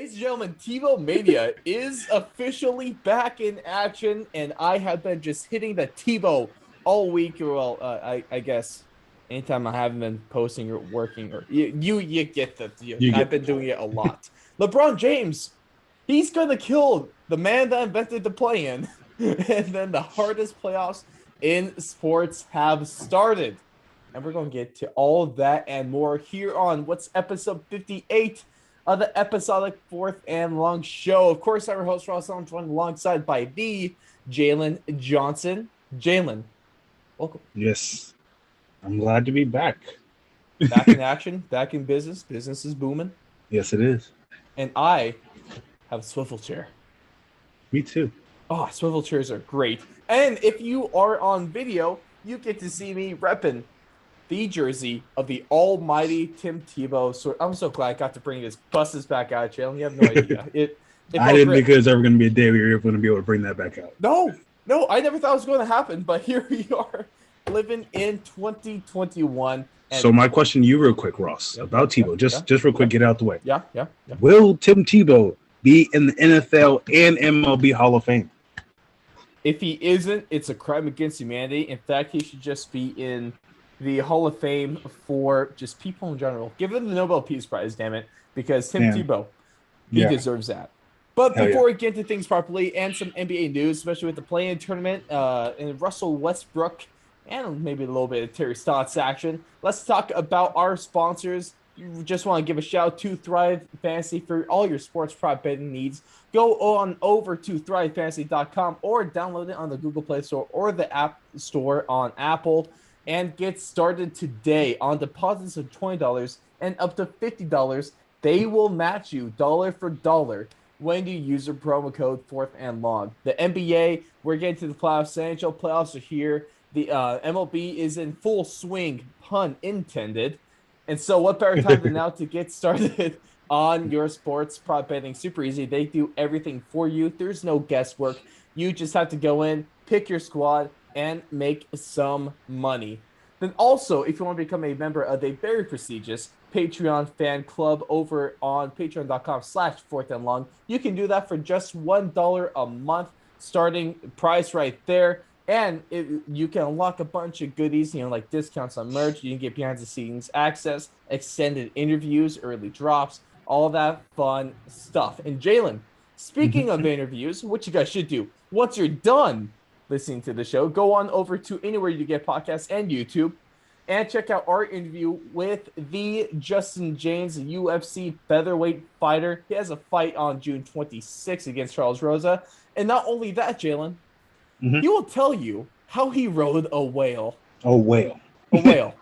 Ladies and gentlemen, Tebowmania is officially back in action, and I have been just hitting the Tebow all week. Well, I guess anytime I haven't been posting or working, or you get the I've been doing it a lot. LeBron James, he's gonna kill the man that invented the play-in, and then the hardest playoffs in sports have started, and we're gonna get to all of that and more here on what's episode 58. The episodic fourth and long show. Of course, I'm your host, Ross. I'm joined alongside by the Jayln Johnson. Jayln, welcome. Yes, I'm glad to be back. Back in action, back in business. Business is booming. Yes, it is. And I have a swivel chair. Me too. Oh, swivel chairs are great. And if you are on video, you get to see me repping the jersey of the almighty Tim Tebow. So I'm so glad I got to bring buses back out, Jayln. You have no idea. I didn't think there was ever going to be a day where you're going to be able to bring that back out. No, I never thought it was going to happen, but here we are living in 2021. So my question to you real quick, Ross, about Tebow, just real quick, get it out the way. Yeah. Will Tim Tebow be in the NFL and MLB Hall of Fame? If he isn't, it's a crime against humanity. In fact, he should just be in the Hall of Fame for just people in general. Give him the Nobel Peace Prize, damn it, because Tim Tebow, he deserves that. But before we get into things properly and some NBA news, especially with the play-in tournament and Russell Westbrook and maybe a little bit of Terry Stotts action, let's talk about our sponsors. You just want to give a shout out to Thrive Fantasy for all your sports prop betting needs. Go on over to thrivefantasy.com or download it on the Google Play Store or the App Store on Apple. And get started today on deposits of $20 and up to $50. They will match you dollar for dollar when you use your promo code 4th and long. The NBA, we're getting to the playoffs. The NHL playoffs are here. The MLB is in full swing, pun intended. And so what better time than now to get started on your sports prop betting? Super easy. They do everything for you. There's no guesswork. You just have to go in, pick your squad, and make some money. Then also, if you want to become a member of a very prestigious Patreon fan club over on patreon.com/4thandlong, you can do that for just $1 a month, starting price right there. And you can unlock a bunch of goodies, like discounts on merch. You can get behind the scenes access, extended interviews, early drops, all that fun stuff. And Jayln, speaking of interviews, what you guys should do once you're done listening to the show, go on over to anywhere you get podcasts and YouTube and check out our interview with the Justin James, UFC featherweight fighter. He has a fight on June 26th against Charles Rosa. And not only that, Jayln, he will tell you how he rode a whale. A whale. A whale.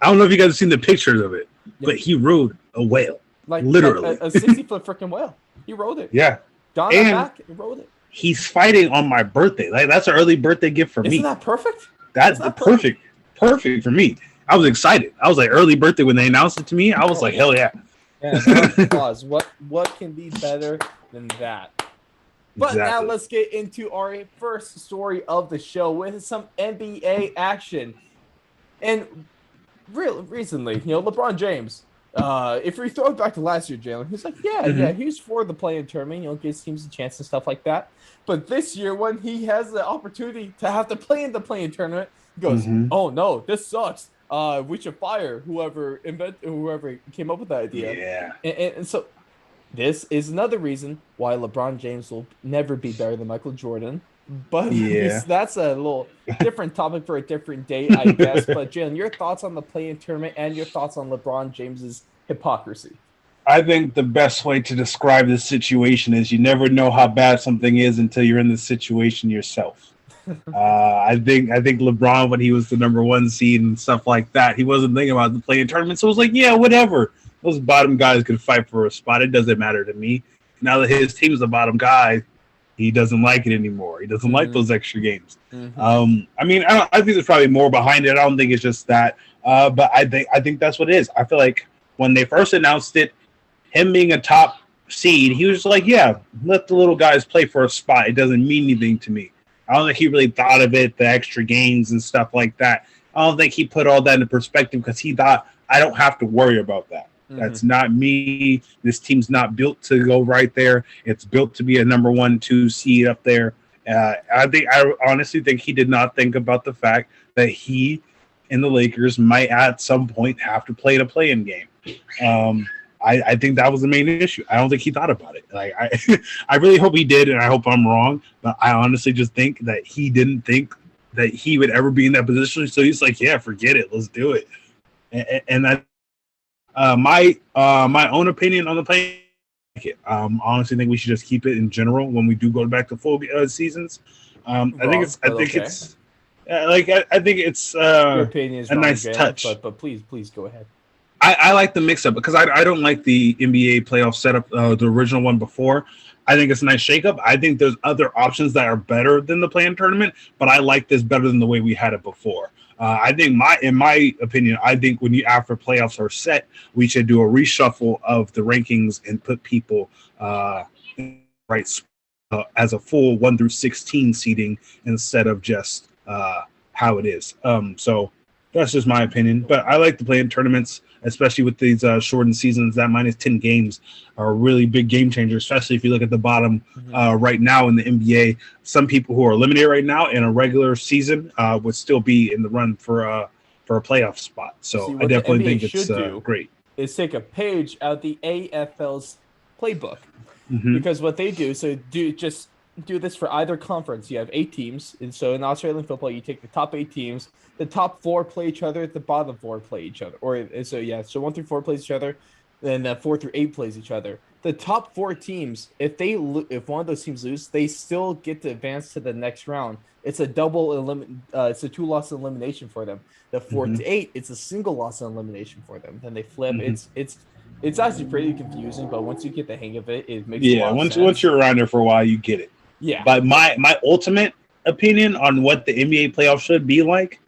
I don't know if you guys have seen the pictures of it, but he rode a whale. Like literally. A 60-foot freaking whale. He rode it. Yeah. Got on back and rode it. He's fighting on my birthday. Like, that's an early birthday gift for me. Isn't that perfect? That's perfect. Perfect for me. I was excited. I was like, early birthday when they announced it to me. I was like, hell yeah. Yeah, applause. What can be better than that? But now let's get into our first story of the show with some NBA action. And recently, LeBron James, if we throw it back to last year, Jayln, he's like, he's for the play-in tournament, gives teams a chance and stuff like that. But this year, when he has the opportunity to have to play in the play-in tournament, he goes, oh no, this sucks. We should fire whoever came up with that idea. Yeah. And so this is another reason why LeBron James will never be better than Michael Jordan. But that's a little different topic for a different day, I guess. But Jayln, your thoughts on the play-in tournament and your thoughts on LeBron James's hypocrisy? I think the best way to describe this situation is you never know how bad something is until you're in the situation yourself. I think LeBron, when he was the number one seed and stuff like that, he wasn't thinking about the play-in tournament. So it was like, yeah, whatever. Those bottom guys could fight for a spot. It doesn't matter to me. Now that his team's the bottom guy, he doesn't like it anymore. He doesn't like those extra games. I think there's probably more behind it. I don't think it's just that. But I think that's what it is. I feel like when they first announced it, him being a top seed, he was like, yeah, let the little guys play for a spot. It doesn't mean anything to me. I don't think he really thought of it, the extra games and stuff like that. I don't think he put all that into perspective because he thought, I don't have to worry about that. That's not me. This team's not built to go right there. It's built to be a number 1, 2 seed up there. I honestly think he did not think about the fact that he and the Lakers might at some point have to play the play-in game. I think that was the main issue. I don't think he thought about it. Like I really hope he did, and I hope I'm wrong. But I honestly just think that he didn't think that he would ever be in that position. So he's like, yeah, forget it, let's do it. And that my own opinion on the play. I honestly think we should just keep it in general when we do go back to full seasons. I think it's Your opinion is a wrong, nice Jayln, touch. But please go ahead. I like the mix-up because I don't like the NBA playoff setup, the original one before. I think it's a nice shake-up. I think there's other options that are better than the play-in tournament, but I like this better than the way we had it before. I think in my opinion, I think after playoffs are set, we should do a reshuffle of the rankings and put people as a full 1 through 16 seeding instead of just how it is. So that's just my opinion. But I like the play-in tournaments, especially with these shortened seasons. That -10 games are a really big game changer, especially if you look at the bottom right now in the NBA. Some people who are eliminated right now in a regular season would still be in the run for a playoff spot. So I definitely think it's great. Is take a page out the AFL's playbook, because what they do, do this for either conference. You have 8 teams, and so in Australian football, you take the top 8 teams. The top 4 play each other. The bottom 4 play each other. So 1 through 4 plays each other, then 4 through 8 plays each other. The top 4 teams, if one of those teams lose, they still get to advance to the next round. It's a it's a 2-loss elimination for them. The 4 to 8, it's a single loss elimination for them. Then they flip. It's actually pretty confusing, but once you get the hang of it, it makes a lot of sense. Once you're around there for a while, you get it. Yeah. But my ultimate opinion on what the NBA playoffs should be like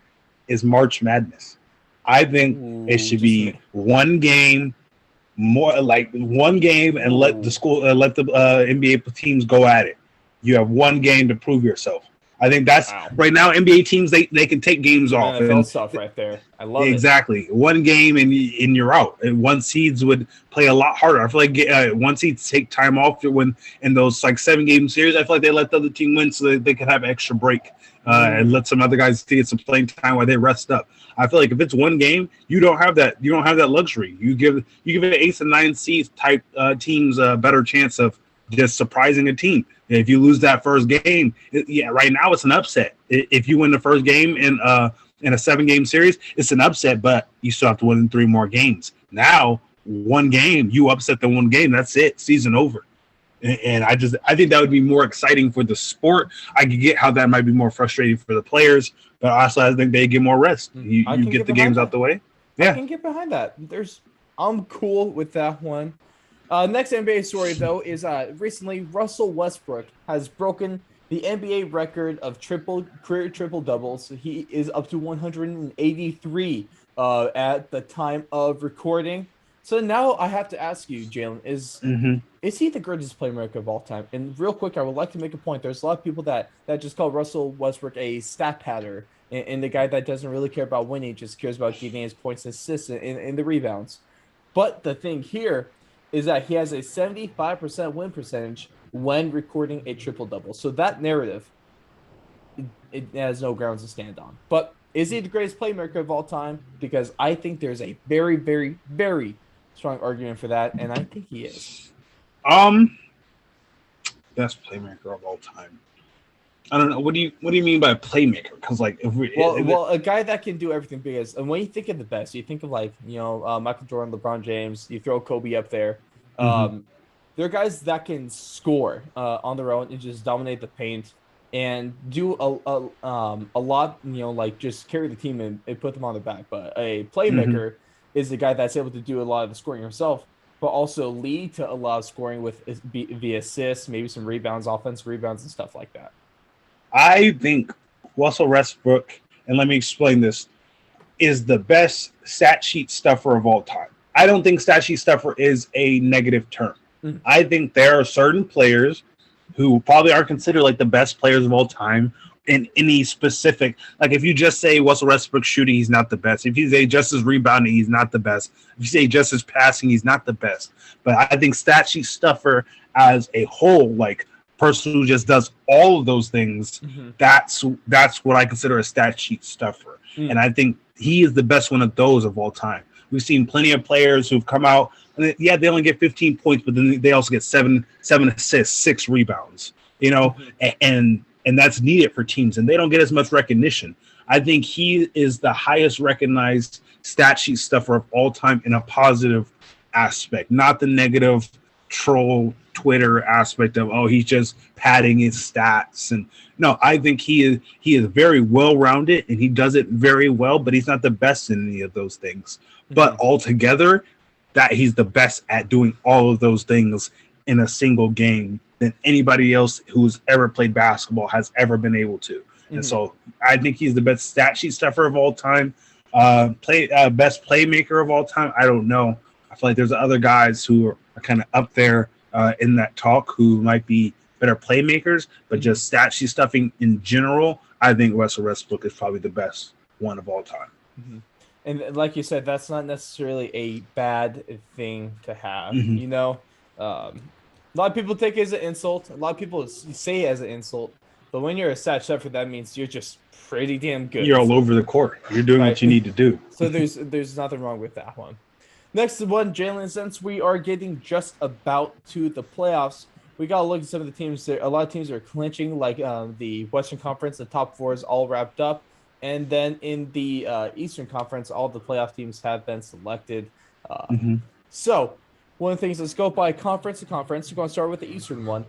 is March Madness. I think it should be one game, more like one game, and let the NBA teams go at it. You have one game to prove yourself. I think that's right now. NBA teams they can take games off. NFL stuff right there. I love it. Exactly. One game and you're out. And 1 seeds would play a lot harder. I feel like 1 seeds take time off when in those like 7-game series. I feel like they let the other team win so that they could have extra break and let some other guys get some playing time while they rest up. I feel like if it's one game, you don't have that. You don't have that luxury. You give an 8th and 9th seed type teams a better chance of just surprising a team. If you lose that first game, right now it's an upset. If you win the first game in a 7-game series, it's an upset, but you still have to win 3 more games. Now, one game, you upset the one game, that's it, season over. And I think that would be more exciting for the sport. I could get how that might be more frustrating for the players, but also I think they get more rest. You get the games out the way. Yeah, I can get behind that. I'm cool with that one. Next NBA story, though, is recently Russell Westbrook has broken the NBA record of career triple doubles. He is up to 183 at the time of recording. So now I have to ask you, Jayln, is he the greatest playmaker of all time? And real quick, I would like to make a point. There's a lot of people that just call Russell Westbrook a stat patter and the guy that doesn't really care about winning, just cares about getting his points and assists and the rebounds. But the thing here is that he has a 75% win percentage when recording a triple-double. So that narrative, it has no grounds to stand on. But is he the greatest playmaker of all time? Because I think there's a very, very, very strong argument for that, and I think he is. Best playmaker of all time. I don't know. What do you mean by playmaker? Because a guy that can do everything. Because when you think of the best, you think of Michael Jordan, LeBron James. You throw Kobe up there. There are guys that can score on their own and just dominate the paint and do a lot. Just carry the team and put them on their back. But a playmaker is the guy that's able to do a lot of the scoring himself, but also lead to a lot of scoring with via assists, maybe some rebounds, offensive rebounds, and stuff like that. I think Russell Westbrook, and let me explain this, is the best stat sheet stuffer of all time. I don't think stat sheet stuffer is a negative term. I think there are certain players who probably aren't considered like the best players of all time in any specific, like if you just say Russell Westbrook shooting, he's not the best. If you say just his rebounding, he's not the best. If you say just his passing, he's not the best. But I think stat sheet stuffer as a whole, like person who just does all of those things, that's what I consider a stat sheet stuffer. And I think he is the best one of those of all time. We've seen plenty of players who've come out, and they only get 15 points, but then they also get seven assists, 6 rebounds, and that's needed for teams, and they don't get as much recognition. I think he is the highest recognized stat sheet stuffer of all time in a positive aspect, not the negative troll Twitter aspect of, he's just padding his stats. And no, I think he is very well-rounded, and he does it very well, but he's not the best in any of those things. But altogether, that he's the best at doing all of those things in a single game than anybody else who's ever played basketball has ever been able to. And so I think he's the best stat sheet stuffer of all time. Best playmaker of all time, I don't know. I feel like there's other guys who are kind of up there in that talk who might be better playmakers, but just stat sheet stuffing in general, I think Russell Westbrook is probably the best one of all time. And like you said, that's not necessarily a bad thing to have. A lot of people take it as an insult. A lot of people say it as an insult. But when you're a stat stuffer, that means you're just pretty damn good. You're all over the court. You're doing what you need to do. So there's nothing wrong with that one. Next one, Jayln, since we are getting just about to the playoffs, we got to look at some of the teams. A lot of teams are clinching, like the Western Conference. The top 4 is all wrapped up. And then in the Eastern Conference, all the playoff teams have been selected. So one of the things, let's go by conference to conference. We're going to start with the Eastern one.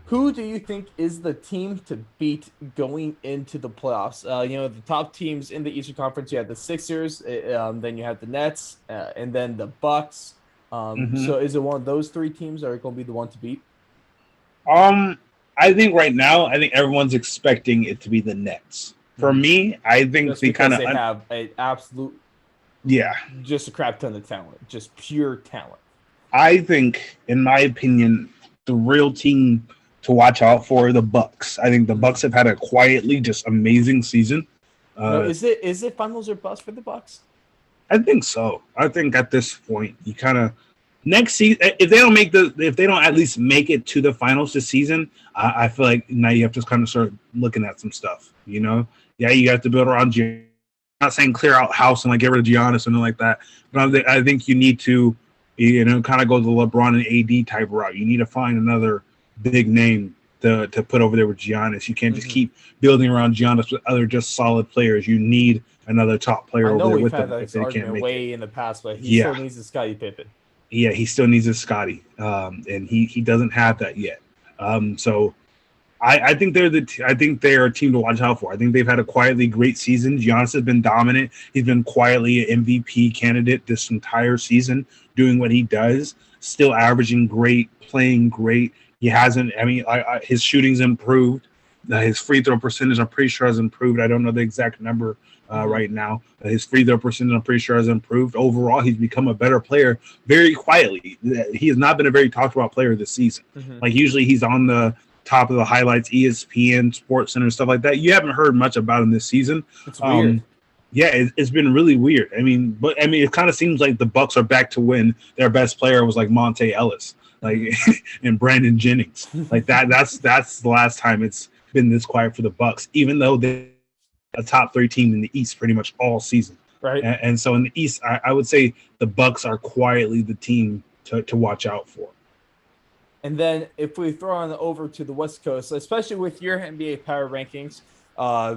Who do you think is the team to beat going into the playoffs? The top teams in the Eastern Conference, you have the Sixers, then you have the Nets, and then the Bucks. So is it one of those 3 teams that are going to be the one to beat? I think right now, everyone's expecting it to be the Nets. For me, I think just because they have an absolute, just a crap ton of talent, just pure talent. I think, in my opinion, the real team to watch out for are the Bucks. I think the Bucks have had a quietly just amazing season. Is it finals or bust for the Bucks? I think so. I think at this point, you kind of next season, if they don't at least make it to the finals this season, I feel like now you have to kind of start looking at some stuff. You have to build around. I'm not saying clear out house and get rid of Giannis or something like that, but I think you need to, kind of go the LeBron and AD type route. You need to find another big name to put over there with Giannis. You can't just keep building around Giannis with other just solid players. You need another top player over there with them. I know we've had that argument way in the past, but he still needs a Scottie Pippen. Yeah, he still needs a Scottie, and he doesn't have that yet. So I think they're a team to watch out for. I think they've had a quietly great season. Giannis has been dominant. He's been quietly an MVP candidate this entire season, doing what he does, still averaging great, playing great. He hasn't. His shooting's improved. His free throw percentage, I'm pretty sure, has improved. I don't know the exact number right now. His free throw percentage, I'm pretty sure, has improved. Overall, he's become a better player very quietly. He has not been a very talked about player this season. Usually he's on the top of the highlights, ESPN, SportsCenter, stuff like that. You haven't heard much about him this season. It's weird. It's been really weird. It kind of seems like the Bucks are back to when their best player was like Monte Ellis, and Brandon Jennings. That's the last time it's been this quiet for the Bucks, even though they're a top 3 team in the East pretty much all season. Right. And so in the East, I would say the Bucks are quietly the team to watch out for. And then if we throw on over to the West Coast, especially with your NBA power rankings, I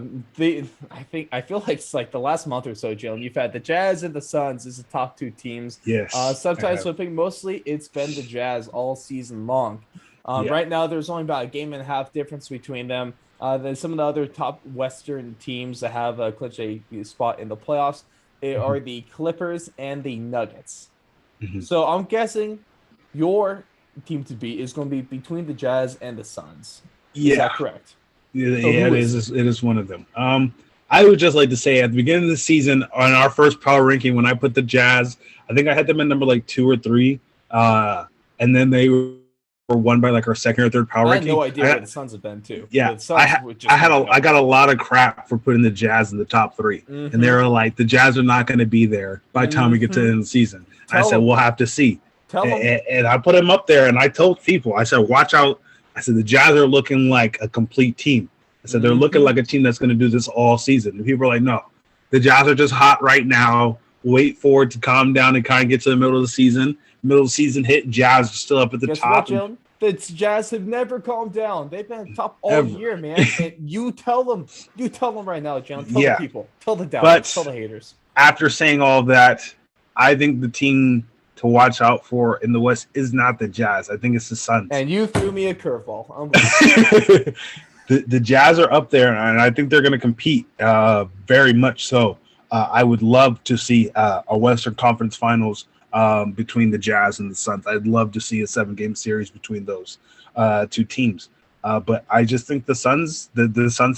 feel like it's like the last month or so, Jayln, you've had the Jazz and the Suns as the top 2 teams. Yes. Sometimes flipping, mostly it's been the Jazz all season long. Right now, there's only about a game and a half difference between them. Then some of the other top Western teams that have clinched a spot in the playoffs are the Clippers and the Nuggets. So I'm guessing your team to beat is going to be between the Jazz and the Suns. Is that correct? It is one of them. I would just like to say at the beginning of the season on our first power ranking, when I put the Jazz, I think I had them at number 2 or 3. And then they were won by like our second or third power I had ranking. no idea where the Suns have been too. Yeah, the Suns I got a lot of crap for putting the Jazz in the top 3, and they were like, the Jazz are not going to be there by the time we get to the end of the season. I said, we'll have to see. And I put them up there, and I told people, I said, watch out. I said, the Jazz are looking like a complete team. I said, they're looking like a team that's going to do this all season. And people are like, no, the Jazz are just hot right now. Wait for it to calm down and kind of get to the middle of the season. Middle of the season hit, Jazz are still up at the top. What, the Jazz have never calmed down. They've been top all year, man. And you tell them right now, Jayln. Tell the people. Tell the doubters. Tell the haters. After saying all that, I think the team to watch out for in the West is not the Jazz. I think it's the Suns. And you threw me a curveball. The Jazz are up there, and I think they're going to compete very much so. I would love to see a Western Conference Finals between the Jazz and the Suns. I'd love to see a 7-game series between those two teams. But I just think the Suns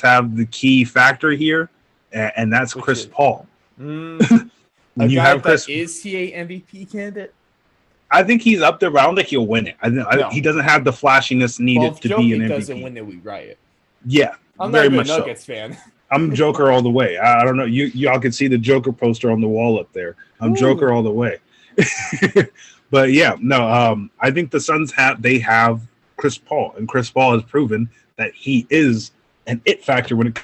have the key factor here, and that's Chris Paul. Is he a MVP candidate? I think he's up there, but I don't think he'll win it. He doesn't have the flashiness needed to be an MVP. Doesn't win it, we riot. Yeah, I'm very much a Nuggets fan. I'm Joker all the way. I don't know. Y'all can see the Joker poster on the wall up there. I'm Joker all the way. But yeah, no. I think the Suns have Chris Paul, and Chris Paul has proven that he is an it factor when it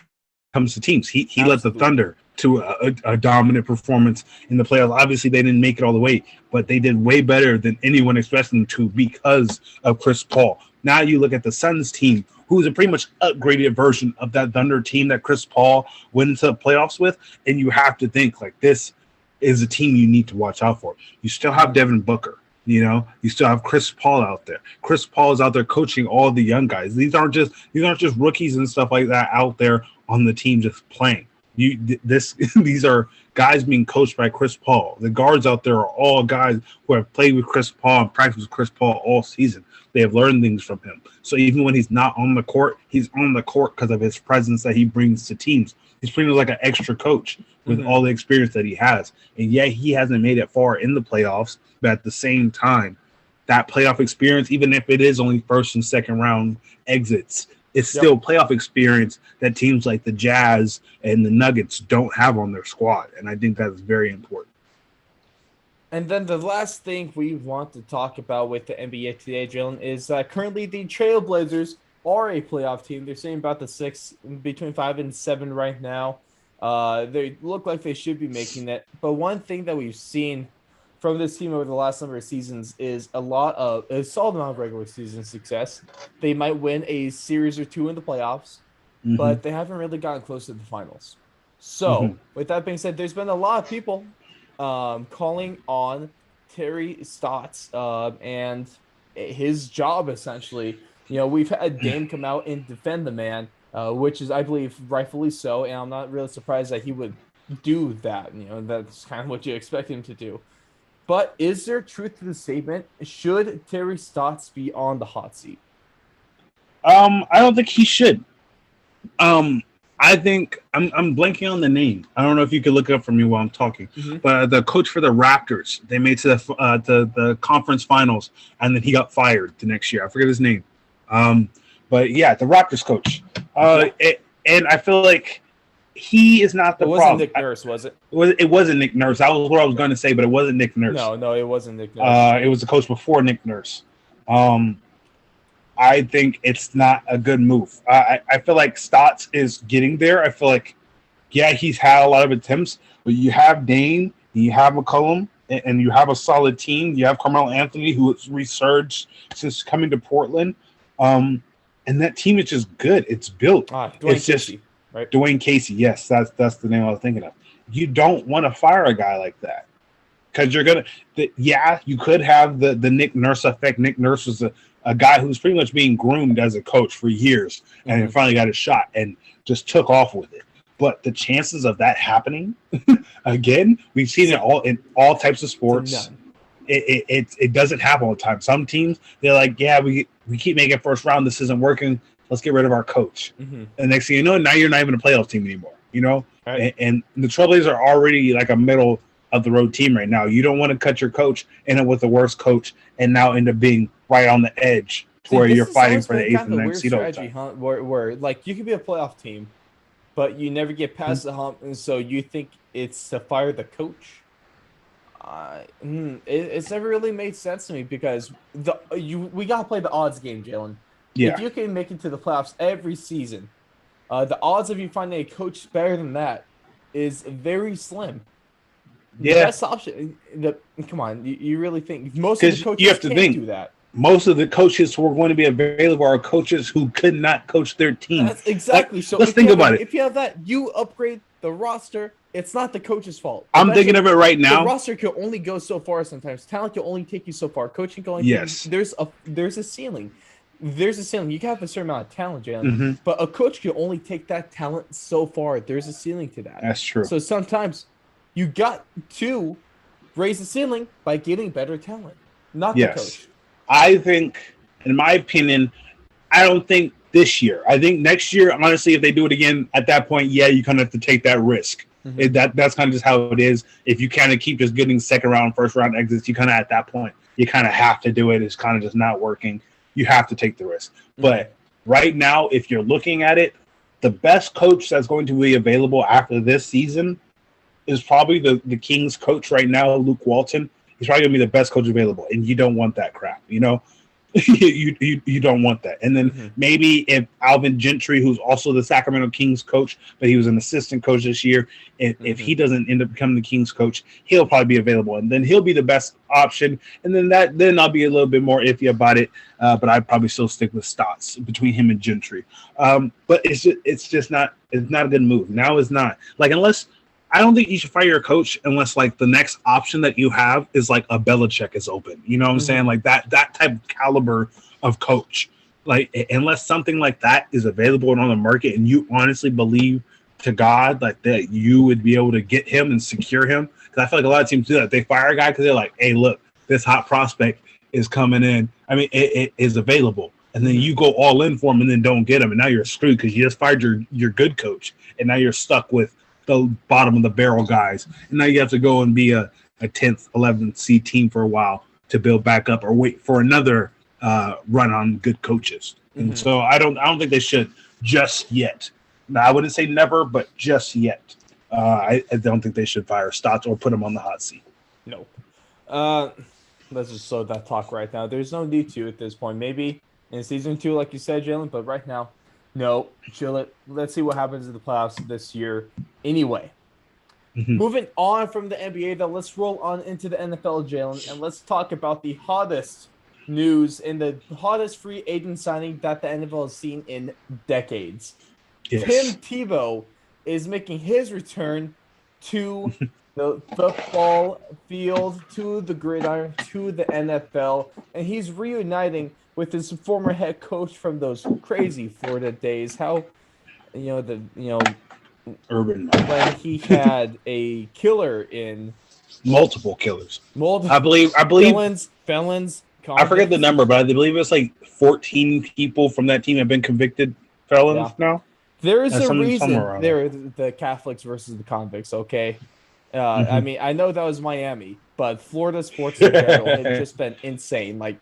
comes to teams. He led the Thunder to a dominant performance in the playoffs. Obviously, they didn't make it all the way, but they did way better than anyone expected them to because of Chris Paul. Now you look at the Suns team, who's a pretty much upgraded version of that Thunder team that Chris Paul went into the playoffs with, and you have to think like this is a team you need to watch out for. You still have Devin Booker, you still have Chris Paul out there. Chris Paul is out there coaching all the young guys. These aren't just rookies and stuff like that out there on the team just playing. These are guys being coached by Chris Paul. The guards out there are all guys who have played with Chris Paul and practiced with Chris Paul all season. They have learned things from him. So even when he's not on the court, he's on the court because of his presence that he brings to teams. He's pretty much like an extra coach with all the experience that he has. And yet he hasn't made it far in the playoffs, but at the same time, that playoff experience, even if it is only first and second round exits, it's still playoff experience that teams like the Jazz and the Nuggets don't have on their squad. And I think that is very important. And then the last thing we want to talk about with the NBA today, Jayln, is currently the Trailblazers are a playoff team. They're saying about the 6, between 5 and 7 right now. They look like they should be making it. But one thing that we've seen from this team over the last number of seasons is a solid amount of regular season success. They might win a series or 2 in the playoffs, but they haven't really gotten close to the finals. So with that being said, there's been a lot of people calling on Terry Stotts and his job, essentially. We've had Dame come out and defend the man, which is, I believe, rightfully so, and I'm not really surprised that he would do that. That's kind of what you expect him to do. But is there truth to the statement? Should Terry Stotts be on the hot seat? I don't think he should. I think I'm blanking on the name. I don't know if you could look it up for me while I'm talking. But the coach for the Raptors, they made to the conference finals, and then he got fired the next year. I forget his name. But yeah, the Raptors coach. And I feel like he is not the problem. It wasn't Nick Nurse, was it? It wasn't Nick Nurse. That was what I was going to say, but it wasn't Nick Nurse. No, it wasn't Nick Nurse. It was the coach before Nick Nurse. I think it's not a good move. I feel like Stotts is getting there. I feel like, he's had a lot of attempts, but you have Dame, you have McCollum, and you have a solid team. You have Carmelo Anthony, who has resurged since coming to Portland. And that team is just good. It's built. It's just right? Dwayne Casey. Yes, that's the name I was thinking of. You don't want to fire a guy like that because you're going to – you could have the Nick Nurse effect. Nick Nurse was a guy who was pretty much being groomed as a coach for years and finally got a shot and just took off with it. But the chances of that happening again, we've seen it in all types of sports. It doesn't happen all the time. Some teams, they're like, we keep making first round. This isn't working. Let's get rid of our coach. And next thing you know, now you're not even a playoff team anymore. Right. And the Trailblazers are already like a middle of the road team right now. You don't want to cut your coach, end up with the worst coach, and now end up being right on the edge to where you're fighting always for the been 8th kind and of a 9th weird seed all the strategy, time. huh? Where like you could be a playoff team, but you never get past the hump, and so you think it's to fire the coach. It's never really made sense to me because we gotta play the odds game, Jayln. If Yeah. you can make it to the playoffs every season, the odds of you finding a coach better than that is very slim. The Yeah. best option, come on, you really think most of the Because you coaches have to can't think, do that? most of the coaches who are going to be available are coaches who could not coach their team. That's Like, exactly. So let's think about it. if you have that, you upgrade the roster. It's not the coach's fault. I'm thinking of it right The now. roster can only go so far sometimes. Talent can only take you so far. Coaching can only take Yes. you, there's a ceiling. There's a ceiling. You can have a certain amount of talent, Jayln, Mm-hmm. but a coach can only take that talent so far. There's a ceiling to that. That's true. So sometimes you got to raise the ceiling by getting better talent, not the coach. I think, in my opinion, I don't think this year. I think next year, honestly, if they do it again, at that point, yeah, you kind of have to take that risk. Mhm. That's kind of just how it is. If you kind of keep just getting second round, first round exits, you kind of at that point, you kind of have to do it. It's kind of just not working. You have to take the risk. But right now, if you're looking at it, the best coach that's going to be available after this season is probably the Kings coach right now, Luke Walton. He's probably going to be the best coach available, and you don't want that crap, you know? you don't want that. And then maybe if Alvin Gentry, who's also the Sacramento Kings coach, but he was an assistant coach this year, if he doesn't end up becoming the Kings coach, he'll probably be available, and then he'll be the best option. And then I'll be a little bit more iffy about it, but I'd probably still stick with Stotts between him and Gentry. But it's just not a good move. Now is not like, unless. I don't think you should fire your coach unless like the next option that you have is like a Belichick is open. You know what I'm saying? Like that type of caliber of coach. Like, unless something like that is available and on the market, and you honestly believe to God like that you would be able to get him and secure him. Because I feel like a lot of teams do that. They fire a guy because they're like, hey, look, this hot prospect is coming in. I mean, it is available. And then you go all in for him and then don't get him. And now you're screwed because you just fired your good coach. And now you're stuck with the bottom of the barrel guys, and now you have to go and be a 10th, 11th seed team for a while to build back up, or wait for another run on good coaches. And so I don't think they should just yet. Now, I wouldn't say never, but just yet. I don't think they should fire Stotts or put him on the hot seat. No. Let's just slow that talk right now. There's no need to at this point. Maybe in season 2, like you said, Jayln, but right now, no, chill it. Let's see what happens in the playoffs this year. Anyway, moving on from the NBA, though, let's roll on into the NFL, Jayln, and let's talk about the hottest news and the hottest free agent signing that the NFL has seen in decades. Yes. Tim Tebow is making his return to the football field, to the gridiron, to the NFL, and he's reuniting with his former head coach from those crazy Florida days. How, Urban, when he had a killer in multiple killers. I believe felons. I forget the number, but I believe it's like 14 people from that team have been convicted felons now. There is a reason they're the Catholics versus the convicts. Okay, I mean, I know that was Miami, but Florida sports in general had just been insane. Like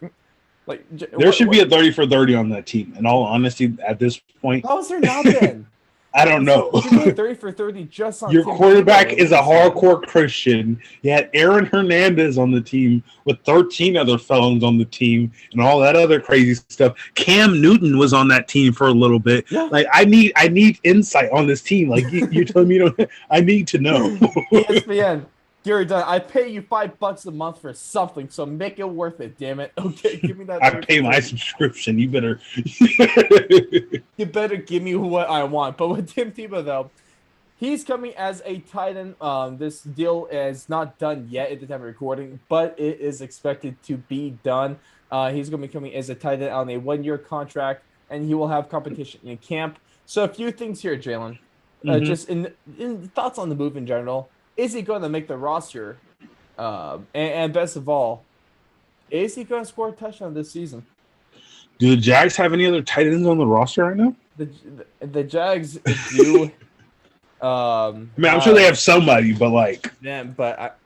there should be a 30 for 30 on that team. In all honesty, at this point, how has there not been? I don't know. 30 for 30 just on your quarterback is a hardcore Christian. You had Aaron Hernandez on the team with 13 other felons on the team and all that other crazy stuff. Cam Newton was on that team for a little bit. Yeah. Like I need insight on this team. Like you're telling me, I need to know. ESPN. Gary Dunn, I pay you $5 a month for something, so make it worth it, damn it. Okay, give me that. I pay my subscription. You better give me what I want. But with Tim Tebow, though, he's coming as a tight end. This deal is not done yet at the time of recording, but it is expected to be done. He's going to be coming as a tight end on a 1-year contract, and he will have competition in camp. So a few things here, Jayln. Just in thoughts on the move in general. Is he going to make the roster? And best of all, is he going to score a touchdown this season? Do the Jags have any other tight ends on the roster right now? The Jags do. I mean, I'm sure they have somebody, but like... Yeah, but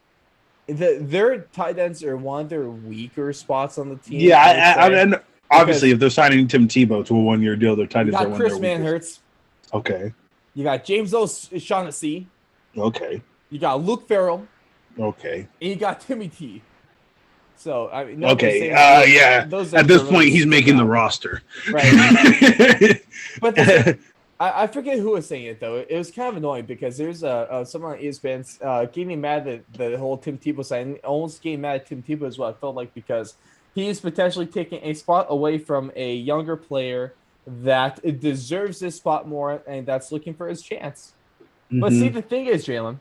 their tight ends are one of their weaker spots on the team. Yeah, Obviously, if they're signing Tim Tebow to a 1-year deal, their tight ends are one of their Chris Manhurts. Okay. You got James O'Shaughnessy. Okay. You got Luke Farrell. Okay. And you got Timmy T. So I mean, okay. Yeah. At this point, he's making the roster. Right. But I forget who was saying it though. It was kind of annoying because there's someone on ESPN getting mad at the whole Tim Tebow sign, almost getting mad at Tim Tebow as well. I felt like because he is potentially taking a spot away from a younger player that deserves this spot more and that's looking for his chance. Mm-hmm. But see, the thing is, Jayln,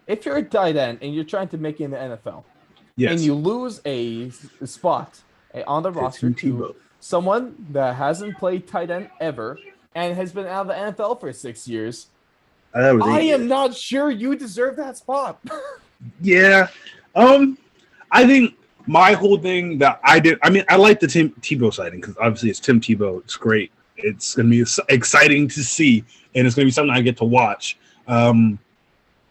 if you're a tight end and you're trying to make it in the NFL, and you lose a spot on the roster to someone that hasn't played tight end ever and has been out of the NFL for 6 years, I am not sure you deserve that spot. Yeah. I think my whole thing that I like the Tim Tebow sighting because obviously it's Tim Tebow. It's great. It's going to be exciting to see, and it's going to be something I get to watch.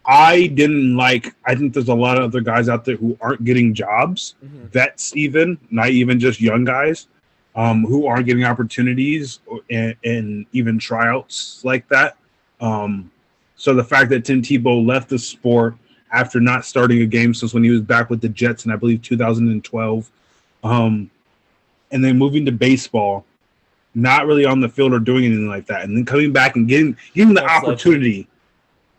I think there's a lot of other guys out there who aren't getting jobs, vets even, not even just young guys, who aren't getting opportunities and even tryouts like that. So the fact that Tim Tebow left the sport after not starting a game since when he was back with the Jets in, I believe, 2012, and then moving to baseball, not really on the field or doing anything like that, and then coming back and getting the opportunity.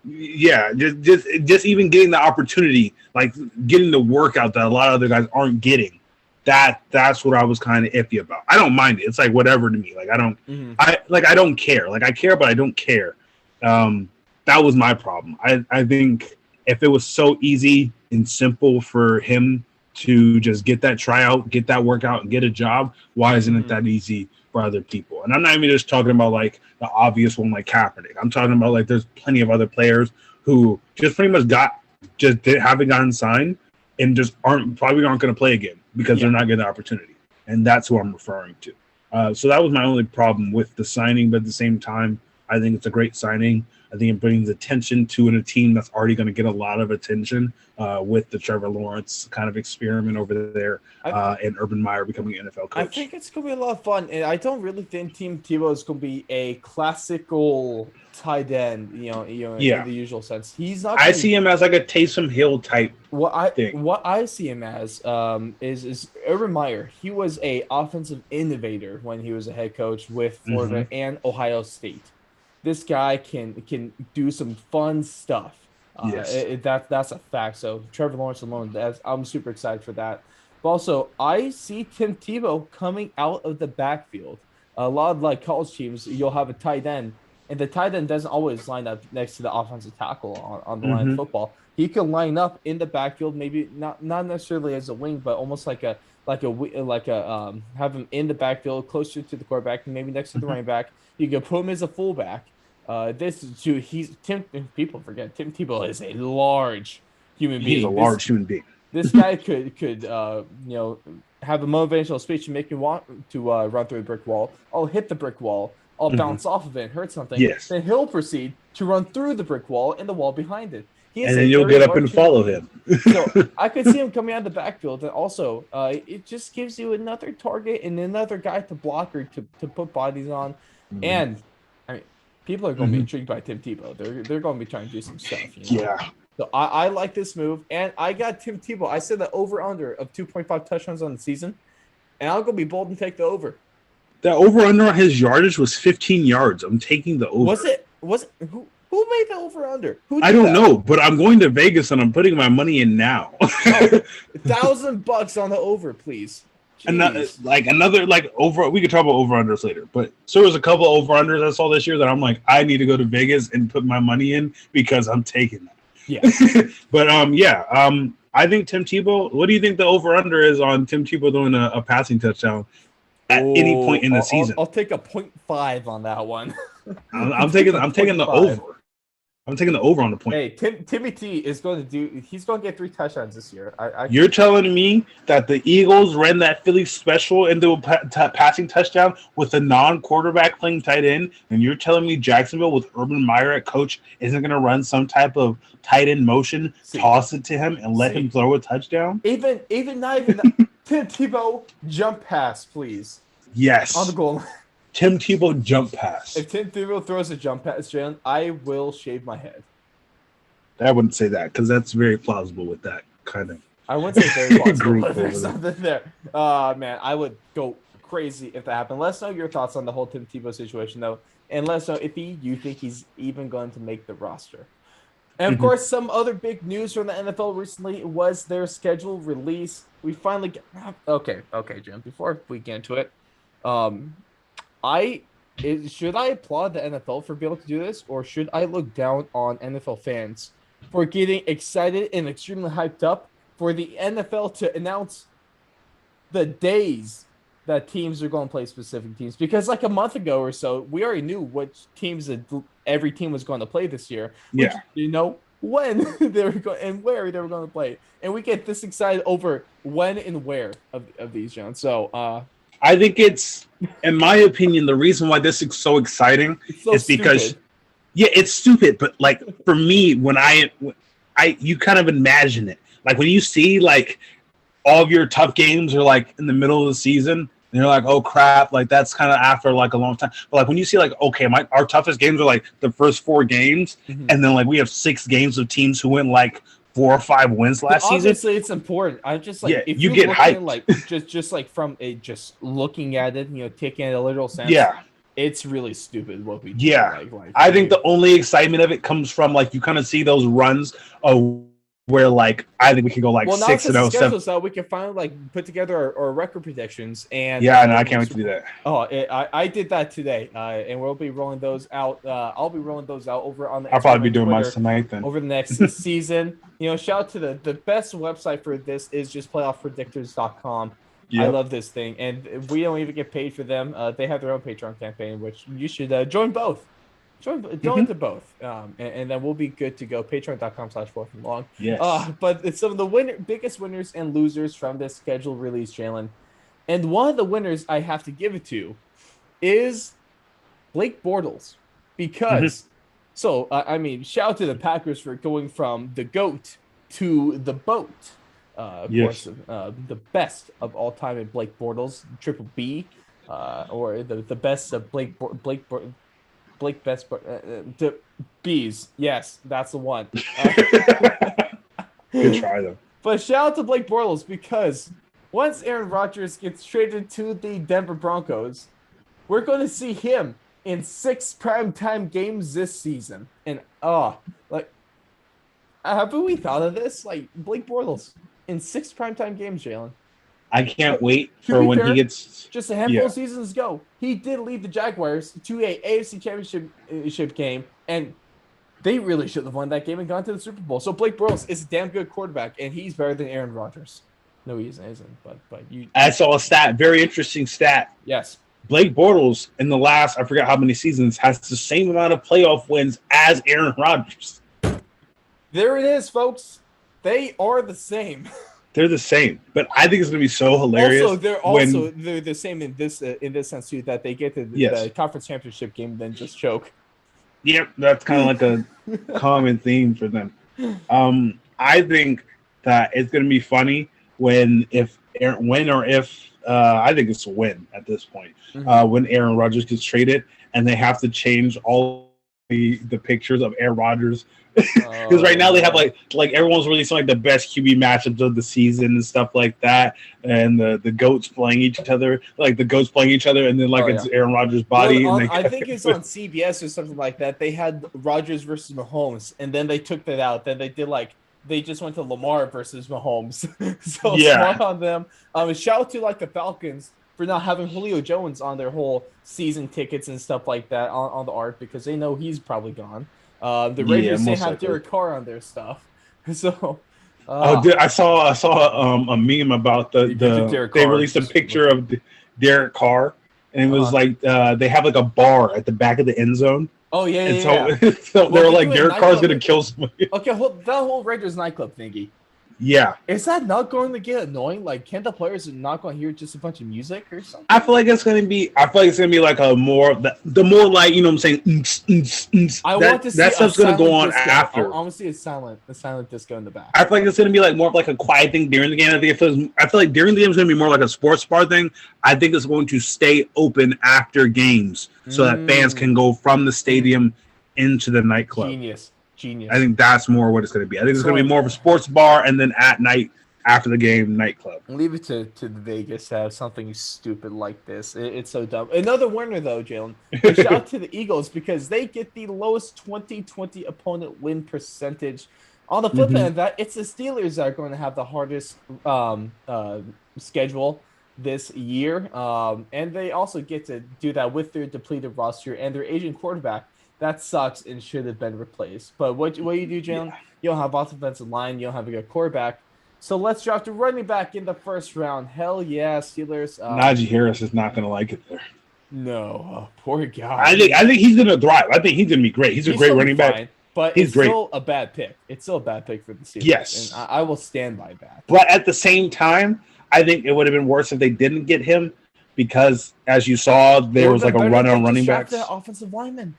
Yeah, just even getting the opportunity, like getting the workout that a lot of other guys aren't getting. That's what I was kind of iffy about. I don't mind it. It's like whatever to me. Like I don't, I don't care. Like I care, but I don't care. That was my problem. I think if it was so easy and simple for him to just get that tryout, get that workout, and get a job, why isn't it that easy for other people? And I'm not even just talking about like the obvious one like Kaepernick. I'm talking about like there's plenty of other players who just pretty much haven't gotten signed and just probably aren't going to play again because they're not getting the opportunity. And that's who I'm referring to. So that was my only problem with the signing. But at the same time, I think it's a great signing. I think it brings attention to a team that's already going to get a lot of attention with the Trevor Lawrence kind of experiment over there and Urban Meyer becoming an NFL coach. I think it's going to be a lot of fun. And I don't really think Tim Tebow is going to be a classical tight end, in the usual sense. He's not. I see him as like a Taysom Hill type thing. What I see him as is Urban Meyer. He was a offensive innovator when he was a head coach with Florida and Ohio State. This guy can do some fun stuff. That's a fact. So Trevor Lawrence alone, I'm super excited for that. But also, I see Tim Tebow coming out of the backfield. A lot of like college teams, you'll have a tight end, and the tight end doesn't always line up next to the offensive tackle on the line of football. He can line up in the backfield, maybe not necessarily as a wing, but almost like a have him in the backfield, closer to the quarterback, and maybe next to the running back. You can put him as a fullback. People forget Tim Tebow is a large human being. He's a large human being. This guy could have a motivational speech and make you want to run through a brick wall. I'll hit the brick wall. I'll bounce off of it and hurt something. Yes. Then he'll proceed to run through the brick wall and the wall behind it. And then you'll get up and follow him. So I could see him coming out of the backfield, and also it just gives you another target and another guy to block or to put bodies on, and I mean. People are going to be intrigued by Tim Tebow. They're going to be trying to do some stuff. Yeah. So I like this move, and I got Tim Tebow. I said the over/under of 2.5 touchdowns on the season, and I'll go be bold and take the over. The over/under on his yardage was 15 yards. I'm taking the over. Was it who made the over/under? I don't know, but I'm going to Vegas and I'm putting my money in now. $1,000 on the over, please. Another over. We could talk about over-unders later, but so there was a couple of over-unders I saw this year that I'm like, I need to go to Vegas and put my money in because I'm taking that. Yeah. But I think Tim Tebow. What do you think the over/under is on Tim Tebow doing a passing touchdown at any point in the season? I'll take a 0.5 on that one. I'm taking the over. I'm taking the over on the point. Hey, Timmy T is going to he's going to get 3 touchdowns this year. You're telling me that the Eagles ran that Philly special into a passing touchdown with a non-quarterback playing tight end, and you're telling me Jacksonville with Urban Meyer at coach isn't going to run some type of tight end motion, toss it to him, and let him throw a touchdown? Even Tim Tebow, jump pass, please. Yes. On the goal line. Tim Tebow jump pass. If Tim Tebow throws a jump pass, Jayln, I will shave my head. I wouldn't say that because that's very plausible with that kind of. I wouldn't say very plausible, but there's something there. Man, I would go crazy if that happened. Let us know your thoughts on the whole Tim Tebow situation, though, and let us know if you think he's even going to make the roster. And of course, some other big news from the NFL recently was their schedule release. We finally get okay, Jim. Before we get into it, should I applaud the NFL for being able to do this, or should I look down on NFL fans for getting excited and extremely hyped up for the NFL to announce the days that teams are going to play specific teams? Because like a month ago or so, we already knew which teams every team was going to play this year. Yeah. When they were going and where they were going to play. And we get this excited over when and where of these, John. So I think it's, in my opinion, the reason why this is so exciting is because, it's stupid. But like for me, when you kind of imagine it, like when you see like all of your tough games are like in the middle of the season, and you're like, oh crap, like that's kind of after like a long time. But like when you see like, okay, our toughest games are like the first 4 games, and then like we have 6 games of teams who win like 4 or 5 wins last season. Obviously, it's important. I'm just like, if you get hyped, like just like from just looking at it, taking it in a literal sense. Yeah, it's really stupid what we do. Yeah, I think the only excitement of it comes from like you kind of see those runs of where like I think we can go like 6-0, 7. So we can finally like put together our record predictions and I can't wait to do that. I did that today, and we'll be rolling those out. I'll be rolling those out over on the. I'll probably be doing mine tonight then. Over the next season, shout out to the best website for this is just playoffpredictors.com. Yep. I love this thing, and we don't even get paid for them. They have their own Patreon campaign, which you should join both. Join into both, and then we'll be good to go. Patreon.com/4thandlong. Yes. But it's some of the biggest winners and losers from this schedule release, Jayln. And one of the winners I have to give it to is Blake Bortles. Because, shout out to the Packers for going from the GOAT to the BOAT. Of course, the best of all time in Blake Bortles, Triple B, or the best of Blake Best, the Bees. Yes, that's the one. Good try, though. But shout out to Blake Bortles because once Aaron Rodgers gets traded to the Denver Broncos, we're going to see him in 6 primetime games this season. And, haven't we thought of this? Like, Blake Bortles in 6 primetime games, Jayln. I can't wait for when he gets... Just a handful of seasons ago, he did lead the Jaguars to a AFC Championship game, and they really should have won that game and gone to the Super Bowl. So Blake Bortles is a damn good quarterback, and he's better than Aaron Rodgers. No, he isn't. But you... I saw a stat, very interesting stat. Yes. Blake Bortles, in the last, I forgot how many seasons, has the same amount of playoff wins as Aaron Rodgers. There it is, folks. They are the same. They're the same, but I think it's going to be so hilarious. Also, they're the same in this sense too, that they get to the conference championship game and then just choke. Yep, that's kind of like a common theme for them. I think that it's going to be funny I think it's a win at this point. When Aaron Rodgers gets traded and they have to change all the pictures of Aaron Rodgers. Because right now they have like everyone's releasing like the best QB matchups of the season and stuff like that, and the goats playing each other, and then it's Aaron Rodgers' body. Well, I think it's on CBS or something like that. They had Rodgers versus Mahomes, and then they took that out. Then they did they just went to Lamar versus Mahomes. So smart on them. Shout out to the Falcons for not having Julio Jones on their whole season tickets and stuff like that on the art because they know he's probably gone. The Raiders they have Derek Carr on their stuff, so. I saw a meme about they released a picture of Derek Carr, and it was they have like a bar at the back of the end zone. Oh yeah, so they're like Derek Carr's gonna kill somebody. Okay, that whole Raiders nightclub thingy. Yeah. Is that not going to get annoying? Like, can't the players not going to hear just a bunch of music or something? I feel like it's gonna be like a more the more like, you know what I'm saying. I want to see that stuff's gonna go on disco. after. I want to see a silent disco in the back. I feel like it's gonna be like more of like a quiet thing during the game. I feel like during the game is gonna be more like a sports bar thing. I think it's going to stay open after games so that fans can go from the stadium into the nightclub. Genius. I think that's more what it's going to be. I think it's going to be more of a sports bar, and then at night, after the game, nightclub. Leave it to the Vegas to have something stupid like this. It's so dumb. Another winner, though, Jayln. Shout out to the Eagles because they get the lowest 2020 opponent win percentage. On the flip end of that, it's the Steelers that are going to have the hardest schedule this year. And they also get to do that with their depleted roster and their aging quarterback. That sucks and should have been replaced. But what you do, Jayln, you don't have offensive line. You don't have a good quarterback. So let's draft a running back in the first round. Hell yeah, Steelers. Najee Harris is not going to like it there. No, poor guy. I think he's going to thrive. I think he's going to be great. He's a great running back. But it's still a bad pick. It's still a bad pick for the Steelers. Yes. And I will stand by that. But at the same time, I think it would have been worse if they didn't get him because, as you saw, there was like a run on running backs. Offensive lineman.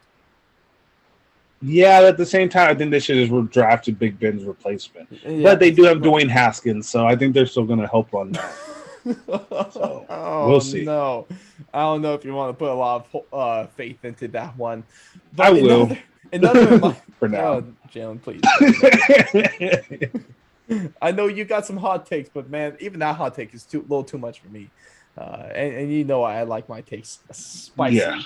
Yeah, at the same time, I think they should have drafted Big Ben's replacement. Yeah, but they do have Dwayne Haskins, so I think they're still going to help on that. So, we'll see. No, I don't know if you want to put a lot of faith into that one. But I will. Another for now. Jayln, please. I know you got some hot takes, but man, even that hot take is a little too much for me. And you know I like my takes spicy. Yeah.